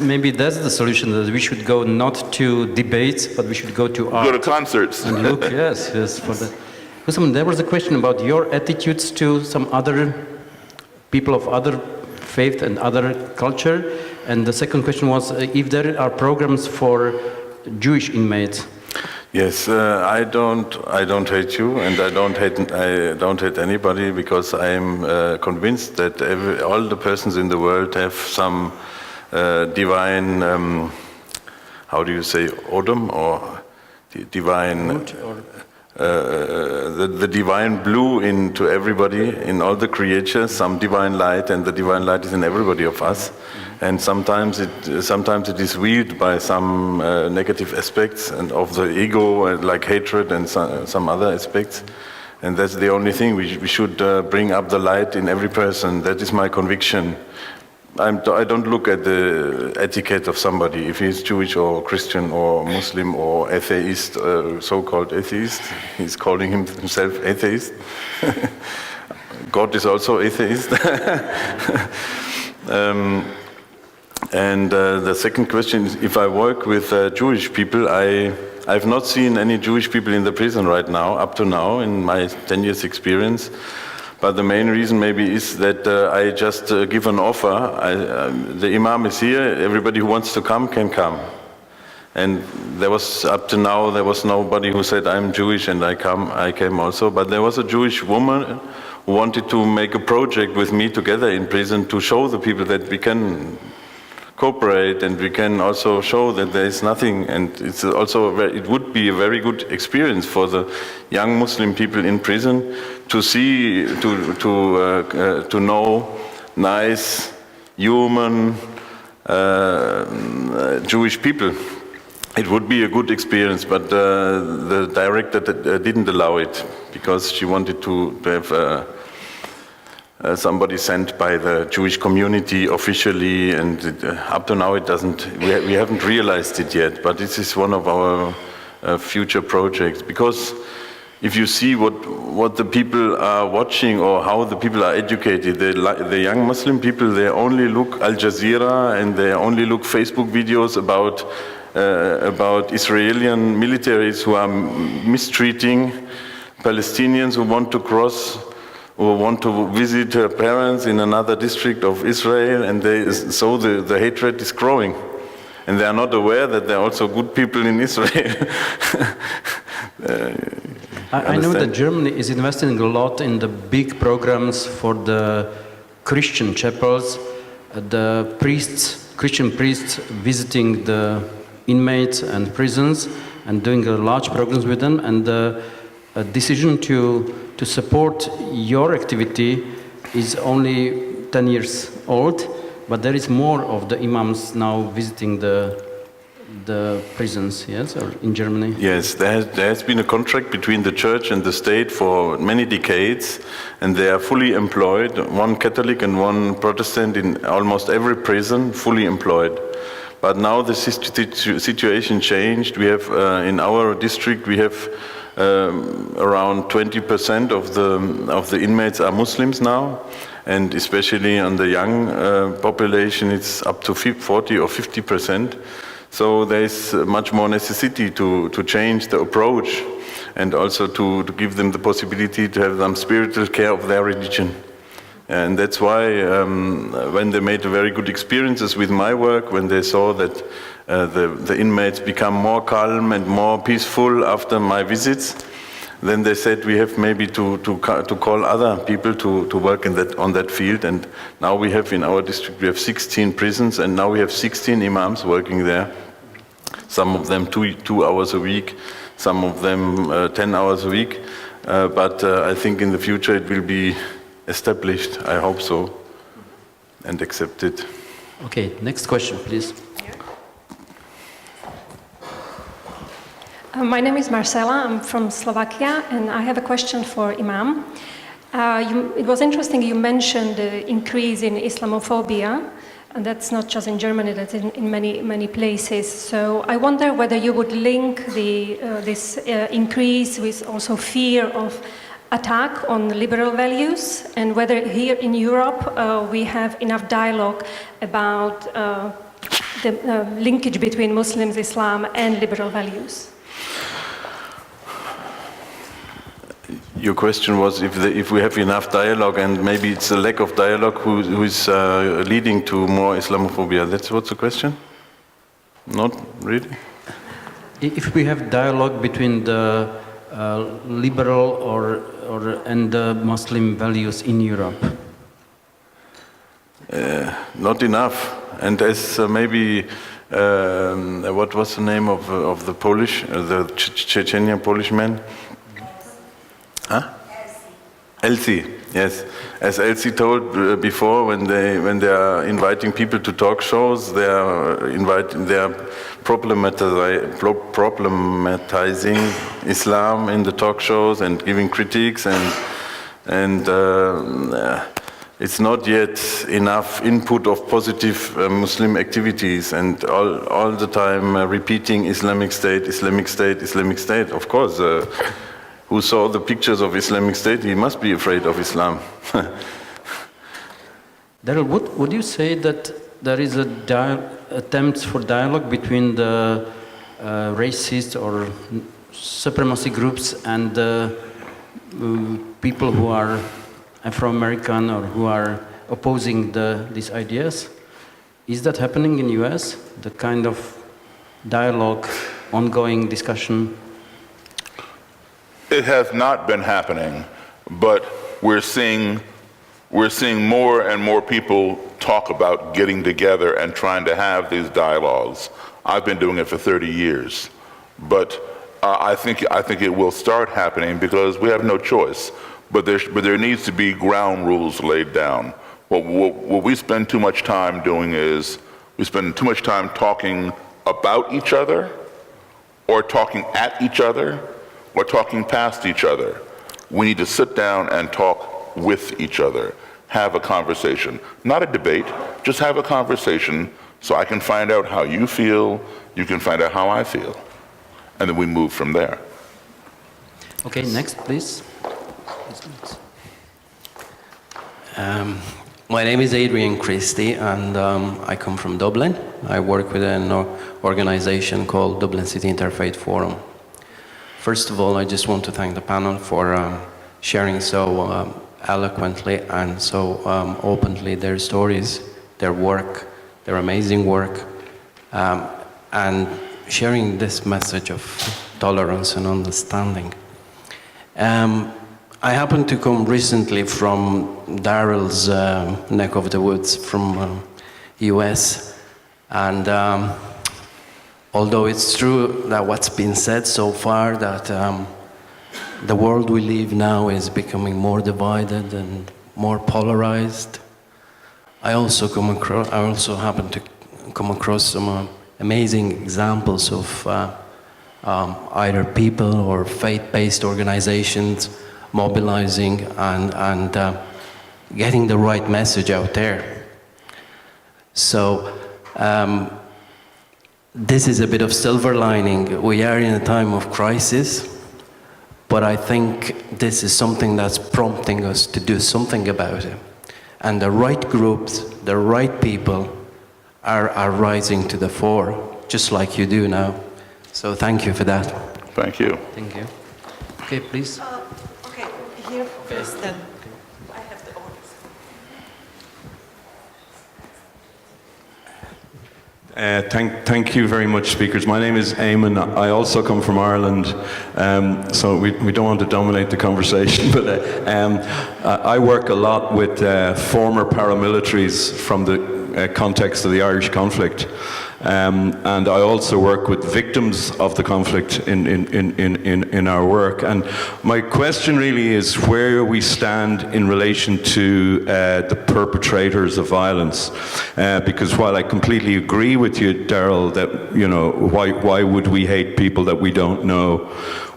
Maybe that's the solution, that we should go not to debates, but we should go to art. Go to concerts. And look, yes, for that. There was a question about your attitudes to some other people of other faith and other culture. And the second question was if there are programs for Jewish inmates. Yes, I don't hate you, and I don't hate anybody, because I am convinced that all the persons in the world have some divine, how do you say, odom, or divine, the divine blue into everybody, in all the creatures, some divine light, and the divine light is in everybody of us. And sometimes it is weighed by some negative aspects and of the ego, like hatred and some other aspects. And that's the only thing. We should bring up the light in every person. That is my conviction. I don't look at the etiquette of somebody, if he's Jewish or Christian or Muslim or atheist, so-called atheist. He's calling himself atheist. God is also atheist. And the second question is, if I work with Jewish people, I've not seen any Jewish people in the prison right now, up to now, in my 10 years experience. But the main reason maybe is that I just give an offer. The Imam is here, everybody who wants to come can come. And there was, up to now, there was nobody who said, I'm Jewish and I came also. But there was a Jewish woman who wanted to make a project with me together in prison to show the people that we can cooperate and we can also show that there is nothing. And it's also it would be a very good experience for the young Muslim people in prison to see, to know nice, human, Jewish people. It would be a good experience, but the director didn't allow it because she wanted to have somebody sent by the Jewish community officially, and up to now it doesn't. We haven't realized it yet, but this is one of our future projects, because if you see what the people are watching or how the people are educated, the young Muslim people, they only look Al Jazeera and they only look Facebook videos about Israeli militaries who are mistreating Palestinians who want to cross or want to visit her parents in another district of Israel, and so the hatred is growing. And they are not aware that there are also good people in Israel. I know that Germany is investing a lot in the big programs for the Christian chapels, the priests, Christian priests visiting the inmates and prisons and doing large programs with them, and the decision to support your activity is only 10 years old, but there is more of the imams now visiting the prisons, yes, or in Germany? Yes, there has been a contract between the church and the state for many decades, and they are fully employed, one Catholic and one Protestant in almost every prison, fully employed. But now the situation changed. We have, in our district, we have around 20% of the inmates are Muslims now, and especially on the young population, it's up to 40 or 50%. So there is much more necessity to change the approach, and also to give them the possibility to have some spiritual care of their religion. And that's why when they made very good experiences with my work, when they saw that the inmates become more calm and more peaceful after my visits, then they said we have maybe to call other people to work on that field. And now we have in our district, we have 16 prisons, and now we have 16 imams working there. Some of them 2 hours a week, some of them 10 hours a week. But I think in the future it will be established, I hope so, and accepted. Okay, next question, please. My name is Marcela, I'm from Slovakia, and I have a question for Imam. It was interesting you mentioned the increase in Islamophobia, and that's not just in Germany, that's in many places. So I wonder whether you would link this increase with also fear of attack on liberal values, and whether here in Europe we have enough dialogue about the linkage between Muslims, Islam, and liberal values. Your question was if we have enough dialogue, and maybe it's a lack of dialogue who is leading to more Islamophobia. That's what's the question? Not really? If we have dialogue between the liberal and the Muslim values in Europe? Not enough. And as maybe, what was the name of the Polish, the Chechenian Polish man? Huh? Elsie, yes. As Elsie told before, when they are inviting people to talk shows, they are problematizing Islam in the talk shows and giving critiques, and it's not yet enough input of positive Muslim activities, and all the time repeating Islamic State, Islamic State, Islamic State. Of course. Who saw the pictures of Islamic State, he must be afraid of Islam. Daryl, would you say that there is attempts for dialogue between the racist or supremacy groups and the people who are Afro-American or who are opposing these ideas? Is that happening in the US? The kind of dialogue, ongoing discussion? It has not been happening, but we're seeing more and more people talk about getting together and trying to have these dialogues. I've been doing it for 30 years, but I think it will start happening because we have no choice. But there needs to be ground rules laid down. What we spend too much time doing is we spend too much time talking about each other, or talking at each other, or talking past each other. We need to sit down and talk with each other, have a conversation. Not a debate, just have a conversation so I can find out how you feel, you can find out how I feel. And then we move from there. Okay, next, please. My name is Adrian Christie, and I come from Dublin. I work with an organization called Dublin City Interfaith Forum. First of all, I just want to thank the panel for sharing so eloquently and so openly their stories, their work, their amazing work, and sharing this message of tolerance and understanding. I happened to come recently from Daryl's neck of the woods, from US, and although it's true that what's been said so far, that the world we live now is becoming more divided and more polarized, I also happen to come across some amazing examples of either people or faith-based organizations mobilizing and getting the right message out there. So this is a bit of silver lining. We are in a time of crisis, but I think this is something that's prompting us to do something about it. And the right groups, the right people are rising to the fore, just like you do now. So thank you for that. Thank you. Thank you. Okay, please. Okay, here first, then I have the orders. Thank you very much, speakers. My name is Eamon. I also come from Ireland, so we don't want to dominate the conversation, but I work a lot with former paramilitaries from the context of the Irish conflict. And I also work with victims of the conflict in our work. And my question really is where we stand in relation to the perpetrators of violence. Because while I completely agree with you, Daryl, that why would we hate people that we don't know?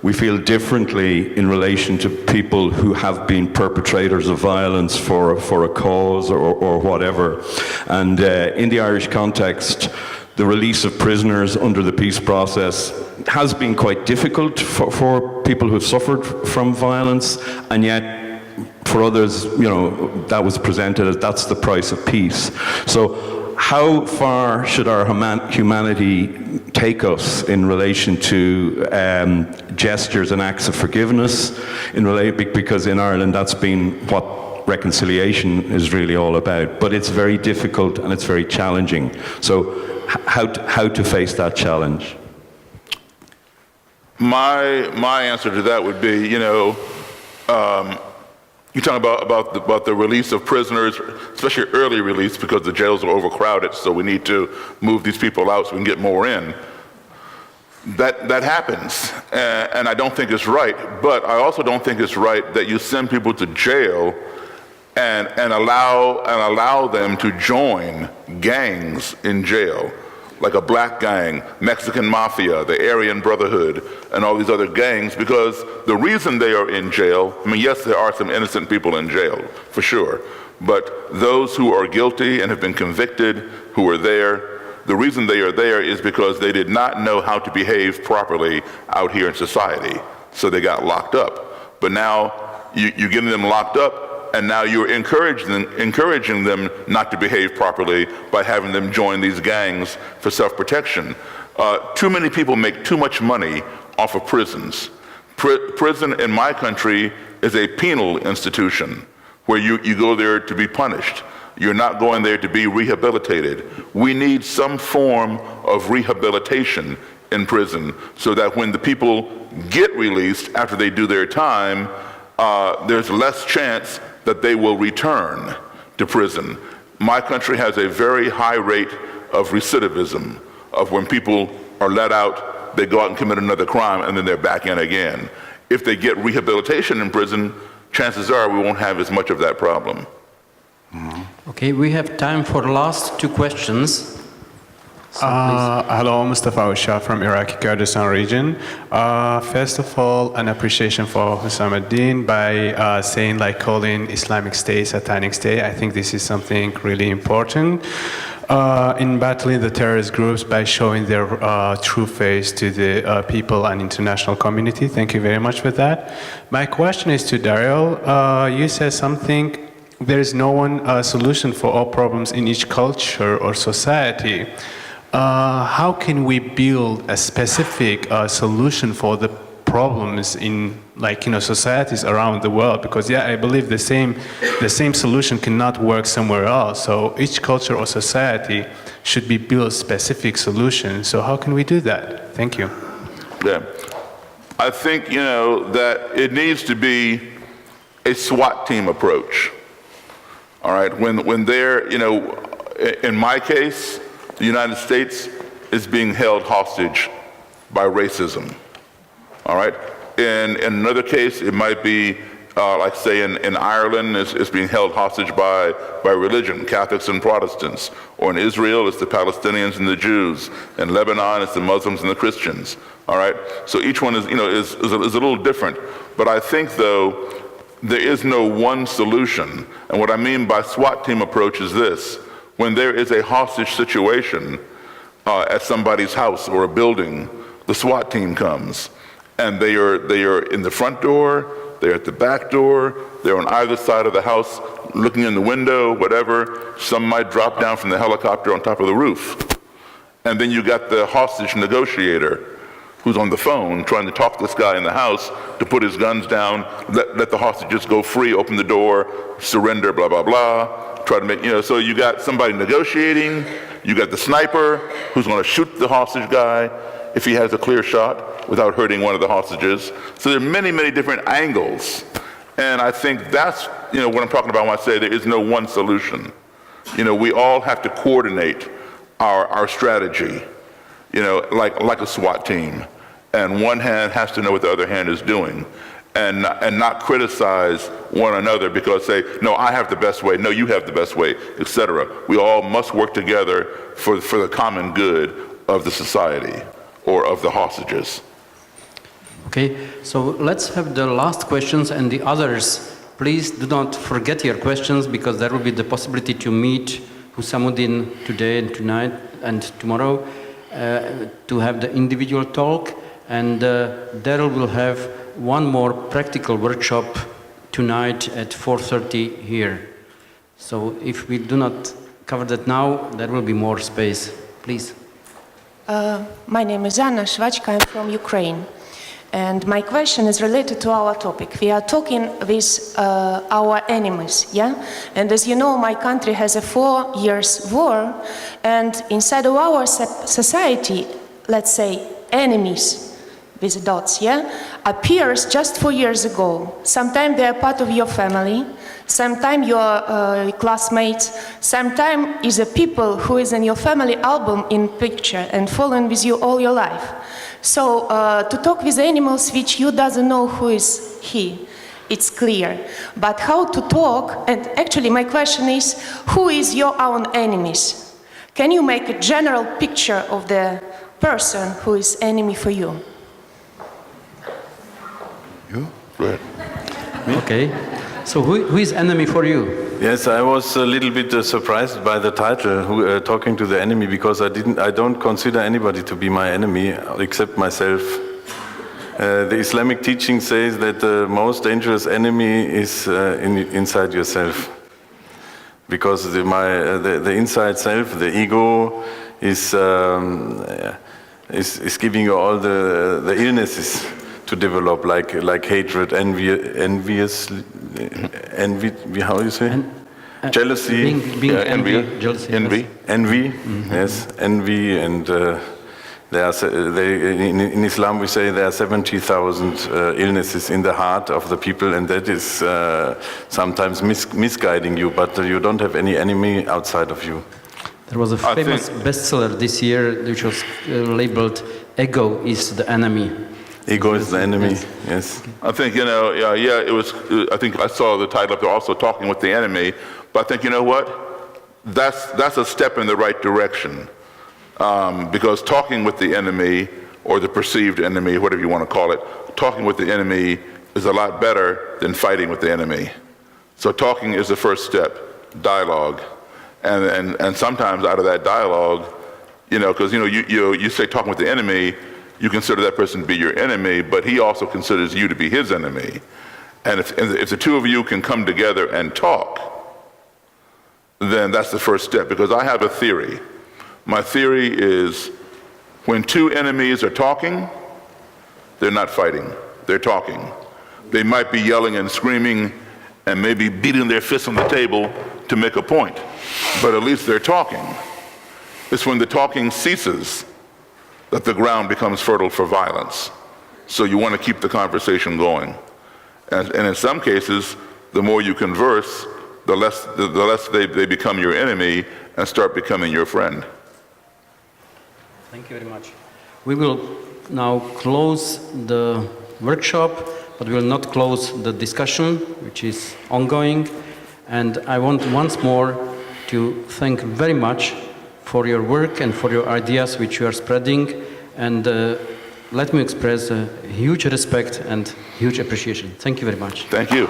We feel differently in relation to people who have been perpetrators of violence for a cause or whatever. And in the Irish context, the release of prisoners under the peace process has been quite difficult for people who have suffered from violence, and yet for others, that was presented as that's the price of peace. So how far should our humanity take us in relation to gestures and acts of forgiveness? Because in Ireland that's been what reconciliation is really all about, but it's very difficult and it's very challenging. So how to face that challenge? My answer to that would be, you talk about the release of prisoners, especially early release, because the jails are overcrowded, so we need to move these people out so we can get more in. That happens, and I don't think it's right, but I also don't think it's right that you send people to jail and allow them to join gangs in jail, like a black gang, Mexican Mafia, the Aryan Brotherhood, and all these other gangs, because the reason they are in jail, yes, there are some innocent people in jail, for sure, but those who are guilty and have been convicted, who are there, the reason they are there is because they did not know how to behave properly out here in society, so they got locked up. But now you're getting them locked up, and now you're encouraging them not to behave properly by having them join these gangs for self-protection. Too many people make too much money off of prisons. Prison in my country is a penal institution where you go there to be punished. You're not going there to be rehabilitated. We need some form of rehabilitation in prison so that when the people get released after they do their time, there's less chance that they will return to prison. My country has a very high rate of recidivism, of when people are let out, they go out and commit another crime, and then they're back in again. If they get rehabilitation in prison, chances are we won't have as much of that problem. Okay, we have time for the last two questions. So Hello, Mustafa Usha from Iraqi Kurdistan region. First of all, an appreciation for Husamuddin by saying, like, calling Islamic State satanic state. I think this is something really important in battling the terrorist groups by showing their true face to the people and international community. Thank you very much for that. My question is to Daryl. You said something, there is no one solution for all problems in each culture or society. How can we build a specific solution for the problems in, like, societies around the world? Because I believe the same solution cannot work somewhere else. So each culture or society should be built specific solutions. So how can we do that? Thank you. Yeah, I think that it needs to be a SWAT team approach. All right, when they're in my case, the United States is being held hostage by racism, all right? In another case, it might be, like say in Ireland, it's being held hostage by religion, Catholics and Protestants. Or in Israel, it's the Palestinians and the Jews. In Lebanon, it's the Muslims and the Christians, all right? So each one is a little different. But I think, though, there is no one solution. And what I mean by SWAT team approach is this. When there is a hostage situation at somebody's house or a building, the SWAT team comes, and they are in the front door, they're at the back door, they're on either side of the house, looking in the window, whatever. Some might drop down from the helicopter on top of the roof. And then you got the hostage negotiator who's on the phone trying to talk this guy in the house to put his guns down, let the hostages go free, open the door, surrender, blah, blah, blah. Try to make, so you got somebody negotiating, you got the sniper who's going to shoot the hostage guy if he has a clear shot without hurting one of the hostages. So there are many, many different angles. And I think that's, what I'm talking about when I say there is no one solution. We all have to coordinate our strategy, like a SWAT team. And one hand has to know what the other hand is doing. And not criticize one another because say, no, I have the best way, no, you have the best way, etc. We all must work together for the common good of the society or of the hostages. Okay, so let's have the last questions, and the others, please do not forget your questions, because there will be the possibility to meet Husamuddin today and tonight and tomorrow to have the individual talk, and Daryl will have one more practical workshop tonight at 4:30 here. So if we do not cover that now, there will be more space. Please. My name is Anna Shvachka, I'm from Ukraine. And my question is related to our topic. We are talking with our enemies, yeah? And as you know, my country has a 4 years war, and inside of our society, let's say, enemies, with dots, yeah, appears just 4 years ago. Sometimes they are part of your family, sometimes your classmates, sometimes is a people who is in your family album in picture and following with you all your life. So to talk with animals which you doesn't know who is he, it's clear. But how to talk, and actually my question is, who is your own enemies? Can you make a general picture of the person who is enemy for you? You? Go ahead. Okay. So who is enemy for you? Yes, I was a little bit surprised by the title, talking to the enemy, because I don't consider anybody to be my enemy except myself. The Islamic teaching says that the most dangerous enemy is inside yourself, because the inside self, the ego, is giving you all the illnesses to develop, like hatred, envy, how do you say? jealousy, being envy, jealousy. Envy. envy, yes, envy, and in Islam we say there are 70,000 illnesses in the heart of the people, and that is sometimes misguiding you, but you don't have any enemy outside of you. There was a famous bestseller this year which was labeled "Ego is the enemy." Ego is the enemy, yes. I think, you know, it was, I think I saw the title up there also, Talking with the Enemy, but I think, you know what? That's a step in the right direction. Because talking with the enemy, or the perceived enemy, whatever you want to call it, talking with the enemy is a lot better than fighting with the enemy. So talking is the first step, dialogue. And sometimes out of that dialogue, you know, because, you know, you say talking with the enemy, you consider that person to be your enemy, but he also considers you to be his enemy. And if the two of you can come together and talk, then that's the first step. Because I have a theory. My theory is when two enemies are talking, they're not fighting, they're talking. They might be yelling and screaming and maybe beating their fists on the table to make a point, but at least they're talking. It's when the talking ceases that the ground becomes fertile for violence. So you want to keep the conversation going. And in some cases, the more you converse, the less they become your enemy and start becoming your friend. Thank you very much. We will now close the workshop, but we will not close the discussion, which is ongoing. And I want once more to thank very much for your work and for your ideas which you are spreading. And let me express a huge respect and huge appreciation. Thank you very much. Thank you.